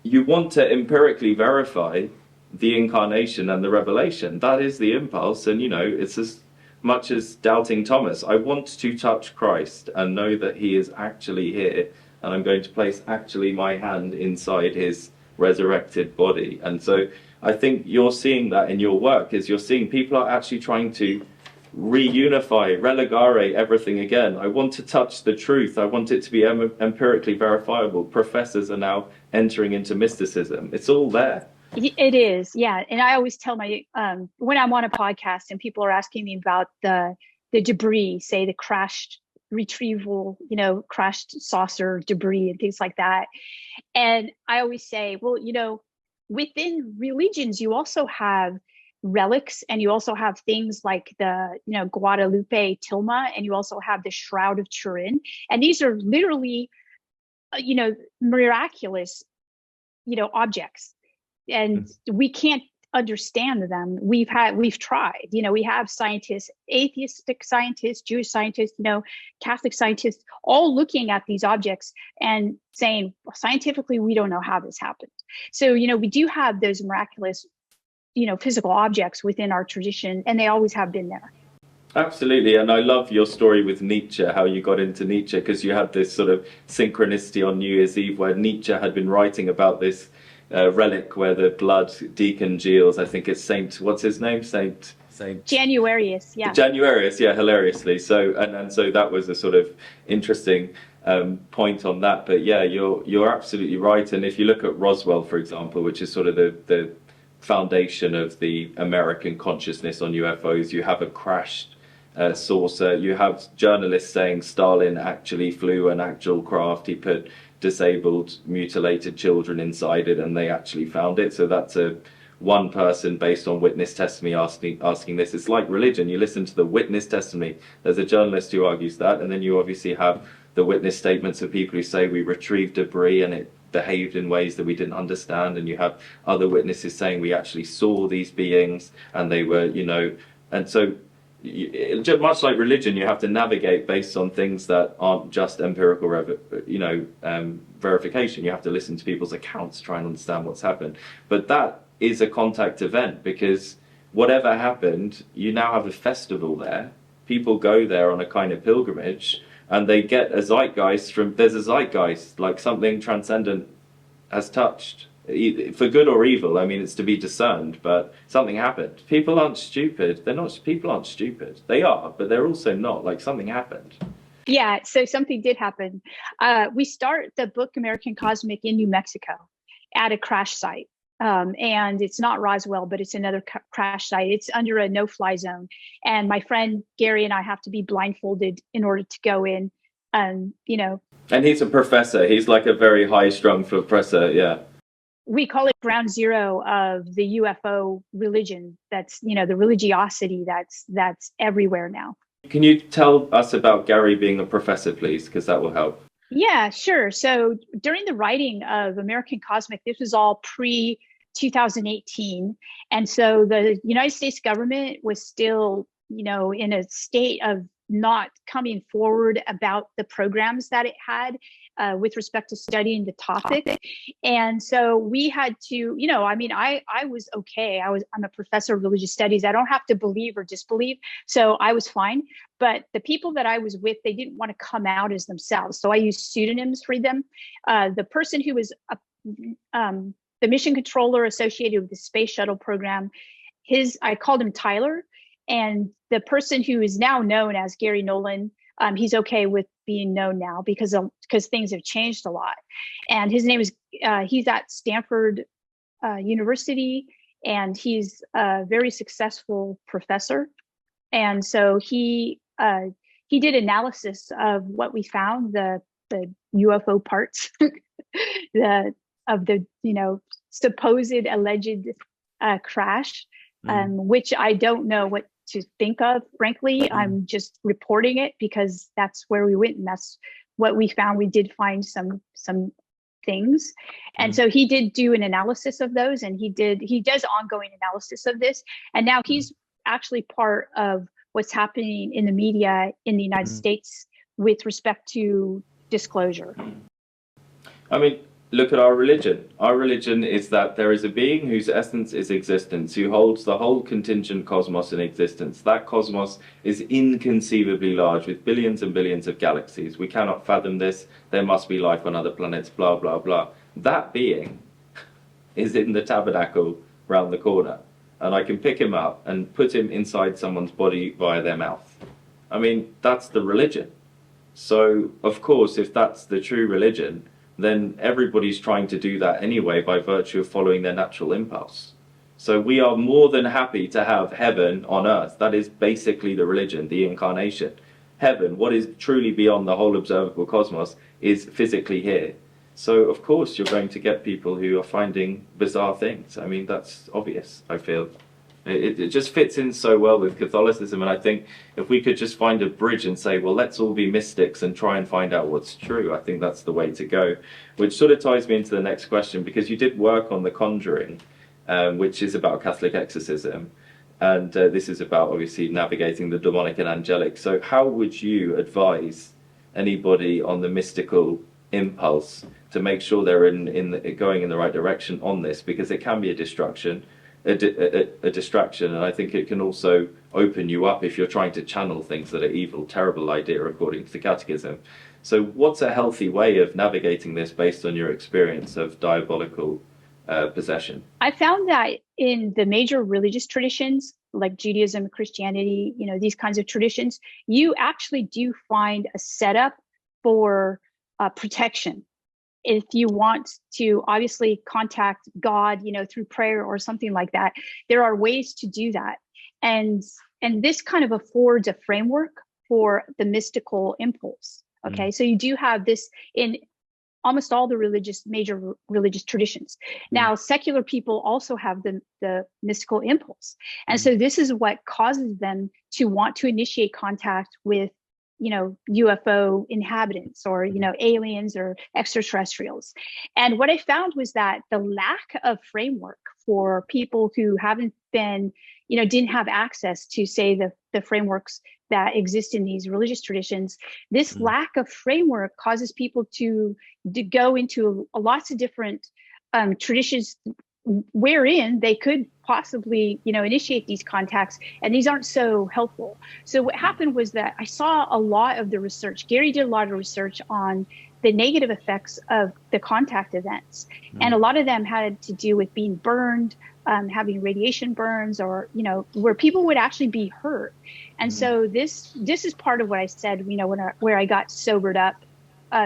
you want to empirically verify the incarnation and the revelation. That is the impulse. And, it's as much as doubting Thomas. I want to touch Christ and know that he is actually here. And I'm going to place actually my hand inside his resurrected body. And so I think you're seeing that in your work, is you're seeing people are actually trying to reunify, religare everything again. I want to touch the truth. I want it to be empirically verifiable. Professors are now entering into mysticism. It's all there. It is, yeah. And I always tell my when I'm on a podcast and people are asking me about the the debris, say the crashed retrieval, crashed saucer debris and things like that. And I always say, well, within religions, you also have relics, and you also have things like the, Guadalupe tilma, and you also have the Shroud of Turin. And these are literally, miraculous, objects. And we can't understand them. We've tried, we have scientists, atheistic scientists, Jewish scientists, Catholic scientists, all looking at these objects and saying, well, scientifically, we don't know how this happened. So, we do have those miraculous, physical objects within our tradition, and they always have been there. Absolutely. And I love your story with Nietzsche, how you got into Nietzsche, because you had this sort of synchronicity on New Year's Eve where Nietzsche had been writing about this relic where the blood decongeals. I think it's what's his name? Saint Januarius, yeah. Januarius, yeah, hilariously. So and so that was a sort of interesting point on that. But yeah, you're absolutely right. And if you look at Roswell, for example, which is sort of the foundation of the American consciousness on UFOs, you have a crashed saucer. You have journalists saying Stalin actually flew an actual craft. He put disabled, mutilated children inside it, and they actually found it. So that's one person based on witness testimony asking this. It's like religion. You listen to the witness testimony. There's a journalist who argues that, and then you obviously have the witness statements of people who say we retrieved debris and it behaved in ways that we didn't understand, and you have other witnesses saying we actually saw these beings and they were, and so much like religion, you have to navigate based on things that aren't just empirical, verification. You have to listen to people's accounts, try and understand what's happened. But that is a contact event, because whatever happened, you now have a festival there. People go there on a kind of pilgrimage, and they get a zeitgeist there's a zeitgeist, like something transcendent has touched. For good or evil, I mean, it's to be discerned, but something happened. People aren't stupid. People aren't stupid. They are, but they're also not. Like, something happened. Yeah, so something did happen. We start the book American Cosmic in New Mexico at a crash site. And it's not Roswell, but it's another crash site. It's under a no-fly zone. And my friend Gary and I have to be blindfolded in order to go in. And he's a professor. He's like a very high-strung professor, yeah. We call it ground zero of the UFO religion. That's, the religiosity that's everywhere now. Can you tell us about Gary being a professor, please? Because that will help. Yeah, sure. So during the writing of American Cosmic, this was all pre-2018. And so the United States government was still, in a state of not coming forward about the programs that it had with respect to studying the topic. And so we had to, I was okay. I'm a professor of religious studies. I don't have to believe or disbelieve. So I was fine. But the people that I was with, they didn't want to come out as themselves. So I used pseudonyms for them. The person who was the mission controller associated with the space shuttle program, I called him Tyler. And the person who is now known as Gary Nolan, he's okay with being known now because things have changed a lot. And his name is, he's at Stanford University, and he's a very successful professor. And so he did analysis of what we found, the UFO parts of the supposed alleged crash, which I don't know what to think of, frankly. I'm just reporting it because that's where we went and that's what we found. We did find some things. And so he did do an analysis of those, and he does ongoing analysis of this. And now he's actually part of what's happening in the media in the United States with respect to disclosure. I mean, look at our religion. Our religion is that there is a being whose essence is existence, who holds the whole contingent cosmos in existence. That cosmos is inconceivably large, with billions and billions of galaxies. We cannot fathom this. There must be life on other planets, blah, blah, blah. That being is in the tabernacle round the corner. And I can pick him up and put him inside someone's body via their mouth. I mean, that's the religion. So, of course, if that's the true religion, then everybody's trying to do that anyway by virtue of following their natural impulse. So we are more than happy to have heaven on earth. That is basically the religion, the incarnation. Heaven, what is truly beyond the whole observable cosmos, is physically here. So of course you're going to get people who are finding bizarre things. I mean, that's obvious, I feel. It just fits in so well with Catholicism, and I think if we could just find a bridge and say, well, let's all be mystics and try and find out what's true, I think that's the way to go. Which sort of ties me into the next question, because you did work on The Conjuring, which is about Catholic exorcism, and this is about obviously navigating the demonic and angelic. So how would you advise anybody on the mystical impulse to make sure they're going in the right direction on this, because it can be a distraction, and I think it can also open you up if you're trying to channel things that are evil, terrible idea according to the Catechism. So what's a healthy way of navigating this based on your experience of diabolical possession? I found that in the major religious traditions, like Judaism, Christianity, these kinds of traditions, you actually do find a setup for protection. If you want to obviously contact God, through prayer or something like that, there are ways to do that. And this kind of affords a framework for the mystical impulse. Okay, so you do have this in almost all the major religious traditions. Now, secular people also have the mystical impulse. And so this is what causes them to want to initiate contact with UFO inhabitants or, aliens or extraterrestrials. And what I found was that the lack of framework for people who haven't been, didn't have access to, say, the frameworks that exist in these religious traditions, this lack of framework causes people to go into lots of different traditions wherein they could possibly, initiate these contacts, and these aren't so helpful. So what happened was that I saw a lot of the research. Gary did a lot of research on the negative effects of the contact events, and a lot of them had to do with being burned, having radiation burns, or where people would actually be hurt. And so this is part of what I said, where I got sobered up,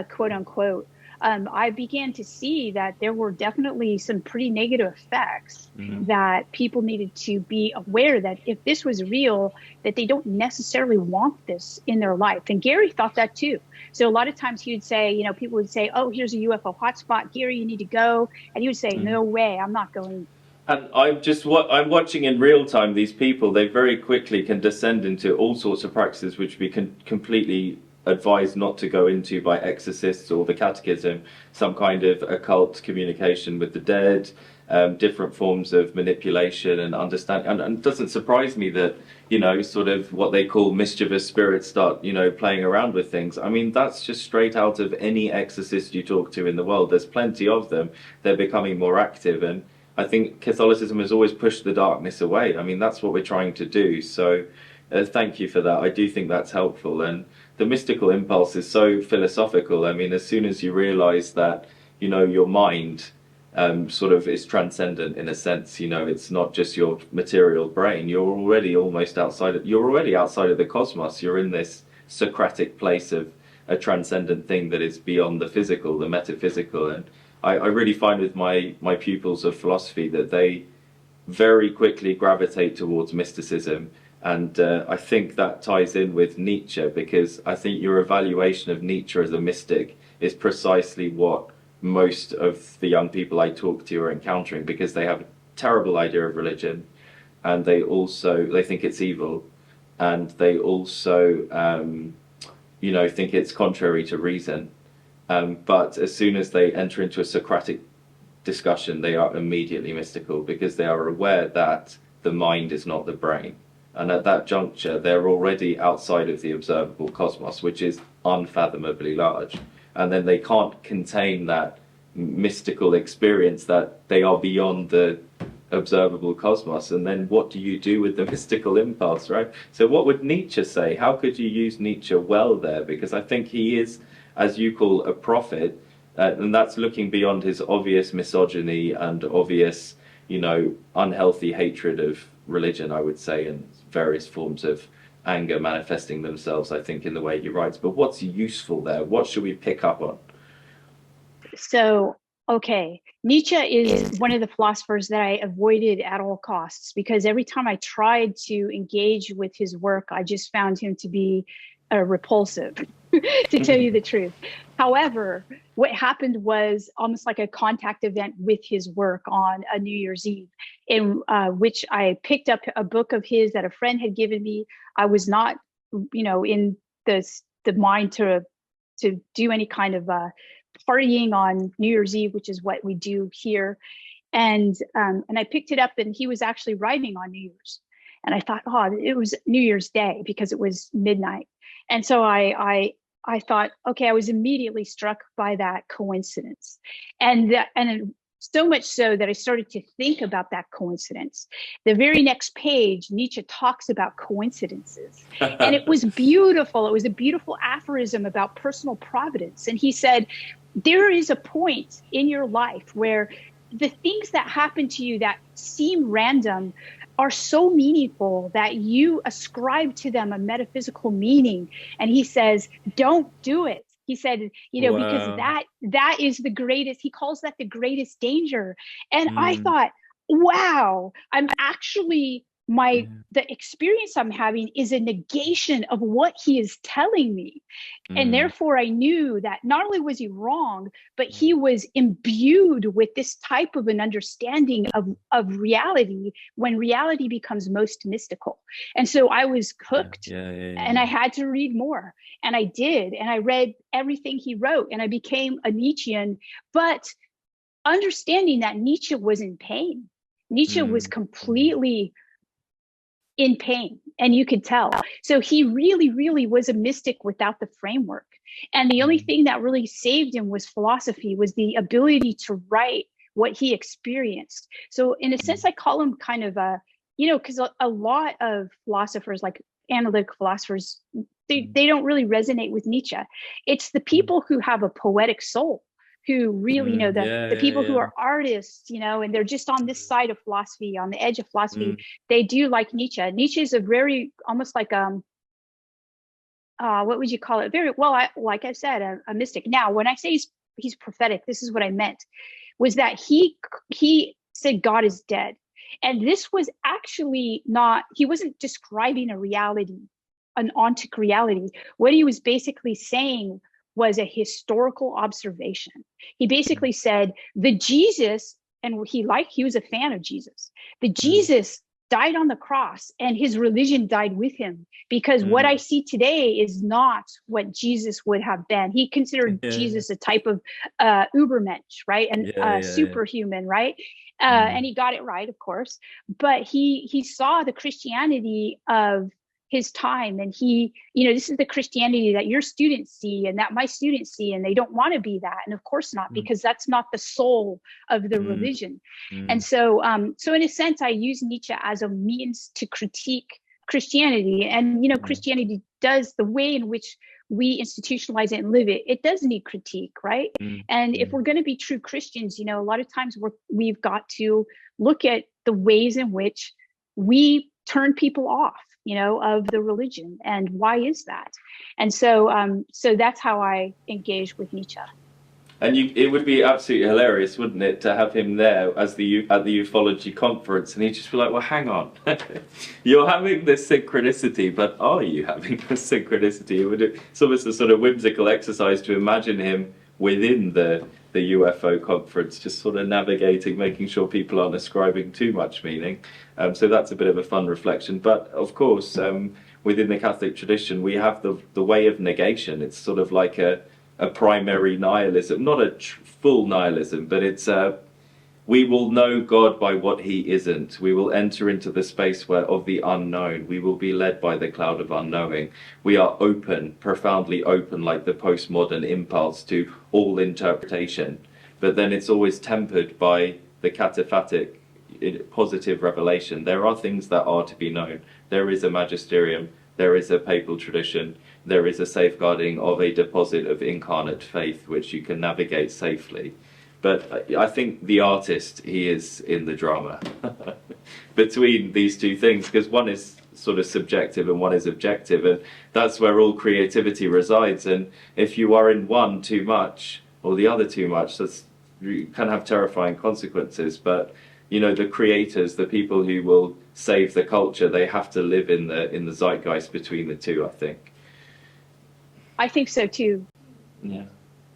quote unquote. I began to see that there were definitely some pretty negative effects that people needed to be aware that if this was real, that they don't necessarily want this in their life. And Gary thought that too. So a lot of times he would say, people would say, oh, here's a UFO hotspot, Gary, you need to go. And he would say, no way, I'm not going. And I'm watching in real time these people, they very quickly can descend into all sorts of practices which we can completely advised not to go into by exorcists or the Catechism, some kind of occult communication with the dead, different forms of manipulation and understanding. And it doesn't surprise me that, sort of what they call mischievous spirits start, playing around with things. I mean, that's just straight out of any exorcist you talk to in the world. There's plenty of them. They're becoming more active. And I think Catholicism has always pushed the darkness away. I mean, that's what we're trying to do. So thank you for that. I do think that's helpful. And the mystical impulse is so philosophical. I mean, as soon as you realize that, your mind sort of is transcendent in a sense, it's not just your material brain. You're already outside of the cosmos. You're in this Socratic place of a transcendent thing that is beyond the physical, the metaphysical. And I really find with my pupils of philosophy that they very quickly gravitate towards mysticism. And I think that ties in with Nietzsche, because I think your evaluation of Nietzsche as a mystic is precisely what most of the young people I talk to are encountering, because they have a terrible idea of religion, and they think it's evil, and they also think it's contrary to reason. But as soon as they enter into a Socratic discussion, they are immediately mystical, because they are aware that the mind is not the brain. And at that juncture, they're already outside of the observable cosmos, which is unfathomably large. And then they can't contain that mystical experience that they are beyond the observable cosmos. And then what do you do with the mystical impulse, right? So what would Nietzsche say? How could you use Nietzsche well there? Because I think he is, as you call, a prophet, and that's looking beyond his obvious misogyny and obvious, unhealthy hatred of religion, I would say, and various forms of anger manifesting themselves, I think, in the way he writes. But what's useful there? What should we pick up on? So Okay, Nietzsche is one of the philosophers that I avoided at all costs, because every time I tried to engage with his work, I just found him to be repulsive, to tell you the truth. However, what happened was almost like a contact event with his work on a New Year's Eve, in which I picked up a book of his that a friend had given me. I was not, in the mind to do any kind of partying on New Year's Eve, which is what we do here. And I picked it up, and he was actually writing on New Year's. And I thought, oh, it was New Year's Day because it was midnight. And so I thought, okay, I was immediately struck by that coincidence. And so much so that I started to think about that coincidence. The very next page, Nietzsche talks about coincidences. And it was beautiful. It was a beautiful aphorism about personal providence. And he said, there is a point in your life where the things that happen to you that seem random are so meaningful that you ascribe to them a metaphysical meaning. And he says, don't do it. He said, wow. Because that is the greatest, he calls that the greatest danger. And I thought, wow, I'm actually, the experience I'm having is a negation of what he is telling me. And therefore I knew that not only was he wrong, but he was imbued with this type of an understanding of reality when reality becomes most mystical. And so I was hooked, and I had to read more. And I did. And I read everything he wrote, and I became a Nietzschean, but understanding that Nietzsche was in pain. Nietzsche was completely in pain, and you could tell. So he really, really was a mystic without the framework. And the only thing that really saved him was philosophy, was the ability to write what he experienced. So in a sense, I call him kind of because a lot of philosophers, like analytic philosophers, they don't really resonate with Nietzsche. It's the people who have a poetic soul who really know the people who are artists, and they're just on this side of philosophy, on the edge of philosophy. They do like Nietzsche. Nietzsche is a very, almost like what would you call it? Very well, like I said, a mystic. Now, when I say he's prophetic, this is what I meant, was that he said God is dead. And this was actually not, he wasn't describing a reality, an ontic reality. What he was basically saying was a historical observation. He basically said the Jesus, and he was a fan of Jesus. The Jesus died on the cross, and his religion died with him, because what I see today is not what Jesus would have been. He considered Jesus a type of Ubermensch, right? And superhuman, right? And he got it right, of course. But he saw the Christianity of his time, and this is the Christianity that your students see and that my students see, and they don't want to be that. And of course not, because that's not the soul of the religion. And so in a sense, I use Nietzsche as a means to critique Christianity. And Christianity does, the way in which we institutionalize it and live it, it does need critique, right? And if we're going to be true Christians, a lot of times we've got to look at the ways in which we turn people off, of the religion, and why is that? And so that's how I engage with Nietzsche. And it would be absolutely hilarious, wouldn't it, to have him there at the ufology conference, and he'd just be like, well, hang on, you're having this synchronicity, but are you having this synchronicity? It's almost a sort of whimsical exercise to imagine him within the UFO conference, just sort of navigating, making sure people aren't ascribing too much meaning. So that's a bit of a fun reflection. But of course, within the Catholic tradition, we have the way of negation. It's sort of like a primary nihilism, not a full nihilism, but it's we will know God by what he isn't. We will enter into the space of the unknown. We will be led by the cloud of unknowing. We are open, profoundly open, like the postmodern impulse to all interpretation. But then it's always tempered by the cataphatic positive revelation. There are things that are to be known. There is a magisterium. There is a papal tradition. There is a safeguarding of a deposit of incarnate faith, which you can navigate safely. But I think the artist, he is in the drama between these two things, because one is sort of subjective and one is objective, and that's where all creativity resides. And if you are in one too much or the other too much, can have terrifying consequences. But the creators, the people who will save the culture, they have to live in the zeitgeist between the two, I think. I think so too. Yeah.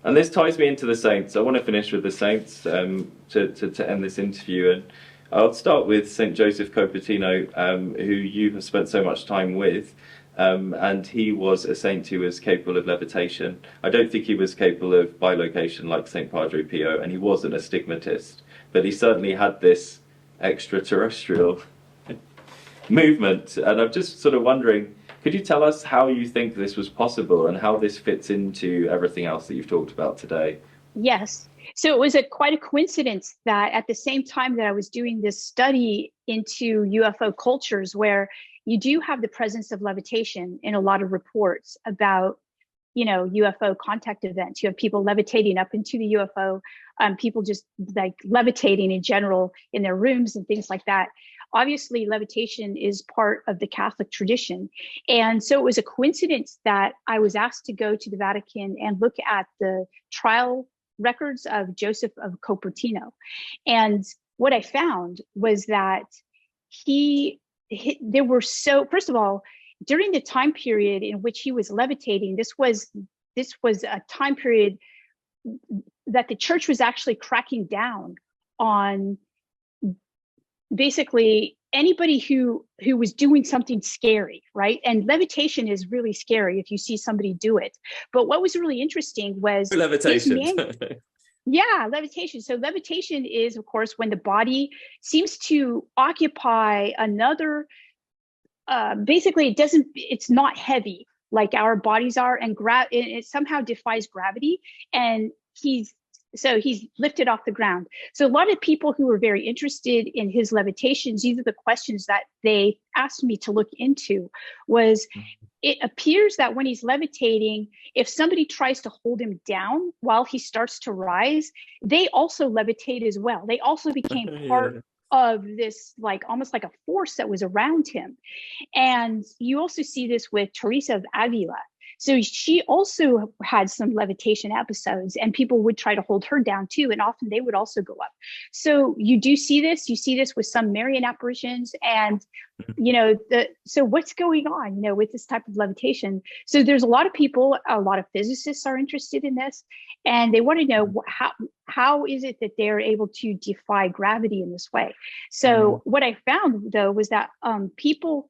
And this ties me into the saints. I want to finish with the saints to end this interview. And I'll start with St. Joseph Cupertino, who you have spent so much time with. And he was a saint who was capable of levitation. I don't think he was capable of bilocation like St. Padre Pio, and he wasn't a stigmatist. But he certainly had this extraterrestrial movement. And I'm just sort of wondering, could you tell us how you think this was possible and how this fits into everything else that you've talked about today? Yes. So it was quite a coincidence that at the same time that I was doing this study into UFO cultures, where you do have the presence of levitation in a lot of reports about, UFO contact events. You have people levitating up into the UFO, people just like levitating in general in their rooms and things like that. Obviously, levitation is part of the Catholic tradition. And so it was a coincidence that I was asked to go to the Vatican and look at the trial records of Joseph of Cupertino. And what I found was that first of all, during the time period in which he was levitating, this was a time period that the church was actually cracking down on basically anybody who was doing something scary, right? And levitation is really scary if you see somebody do it. But what was really interesting was levitation. Yeah, levitation. So levitation is, of course, when the body seems to occupy another, basically it's not heavy like our bodies are, and it somehow defies gravity, and he's lifted off the ground. So a lot of people who were very interested in his levitations, these are the questions that they asked me to look into, was it appears that when he's levitating, if somebody tries to hold him down while he starts to rise, they also levitate as well. They also became part of this, like almost like a force that was around him. And you also see this with Teresa of Avila. So she also had some levitation episodes, and people would try to hold her down too. And often they would also go up. So you see this with some Marian apparitions, and, so what's going on, with this type of levitation? So there's a lot of people, a lot of physicists are interested in this, and they want to know how is it that they're able to defy gravity in this way? So what I found though, was that people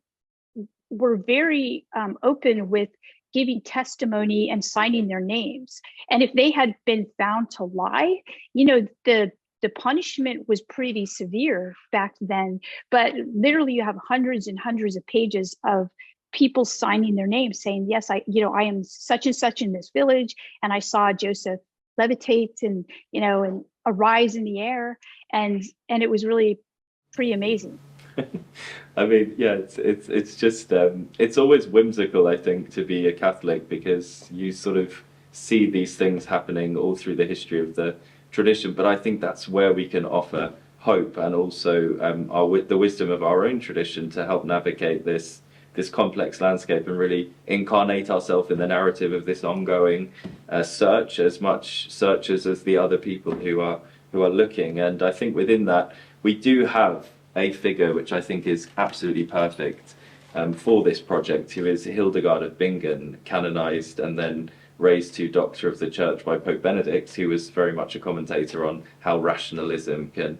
were very open with giving testimony and signing their names. And if they had been found to lie, the punishment was pretty severe back then. But literally you have hundreds and hundreds of pages of people signing their names saying, yes, I am such and such in this village, and I saw Joseph levitate and arise in the air. And it was really pretty amazing. I mean, yeah, it's just it's always whimsical, I think, to be a Catholic, because you sort of see these things happening all through the history of the tradition. But I think that's where we can offer hope, and also the wisdom of our own tradition to help navigate this complex landscape and really incarnate ourselves in the narrative of this ongoing search, as much searchers as the other people who are looking. And I think within that we do have a figure which I think is absolutely perfect for this project, who is Hildegard of Bingen, canonized and then raised to Doctor of the Church by Pope Benedict, who was very much a commentator on how rationalism can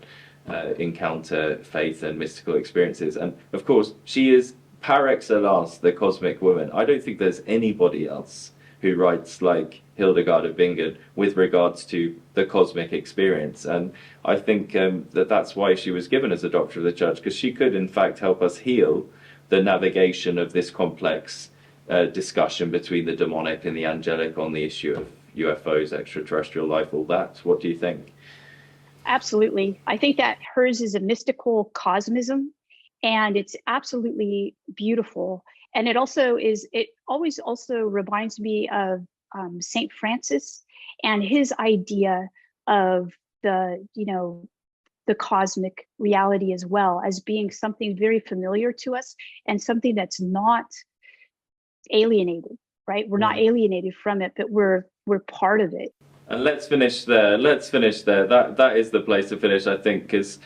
encounter faith and mystical experiences. And of course, she is par excellence the cosmic woman. I don't think there's anybody else who writes like Hildegard of Bingen with regards to the cosmic experience. And I think that's why she was given as a Doctor of the Church, because she could in fact help us heal the navigation of this complex discussion between the demonic and the angelic on the issue of UFOs, extraterrestrial life, all that. What do you think? Absolutely. I think that hers is a mystical cosmism, and it's absolutely beautiful. And it always also reminds me of St. Francis and his idea of the cosmic reality as well, as being something very familiar to us and something that's not alienated, right? We're not alienated from it, but we're part of it. And let's finish there. Let's finish there. That is the place to finish, I think, because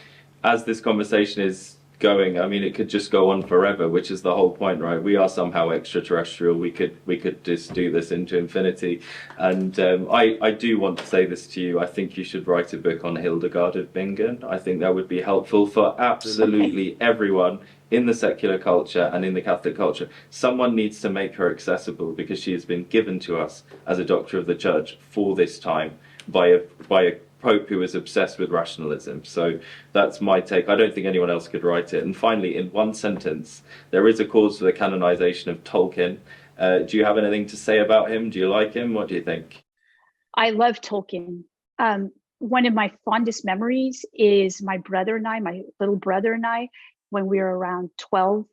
as this conversation is going, I mean, it could just go on forever, which is the whole point, right? We are somehow extraterrestrial. We could just do this into infinity. And I do want to say this to you. I think you should write a book on Hildegard of Bingen. I think that would be helpful for absolutely everyone in the secular culture and in the Catholic culture. Someone needs to make her accessible because she has been given to us as a doctor of the church for this time by a Pope who is obsessed with rationalism. So that's my take. I don't think anyone else could write it. And finally, in one sentence, there is a cause for the canonization of Tolkien. Do you have anything to say about him? Do you like him? What do you think? I love Tolkien. One of my fondest memories is my little brother and I, when we were around 12,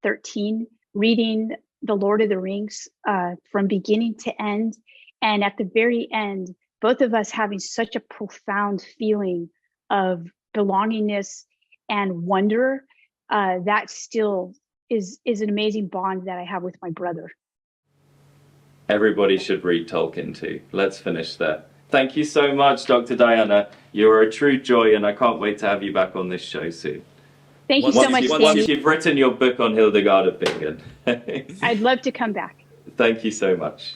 13, reading The Lord of the Rings from beginning to end. And at the very end, both of us having such a profound feeling of belongingness and wonder. That still is an amazing bond that I have with my brother. Everybody should read Tolkien too. Let's finish there. Thank you so much, Dr. Diana. You're a true joy, and I can't wait to have you back on this show soon. Thank you so much, Once Danny. you've written your book on Hildegard of Bingen. I'd love to come back. Thank you so much.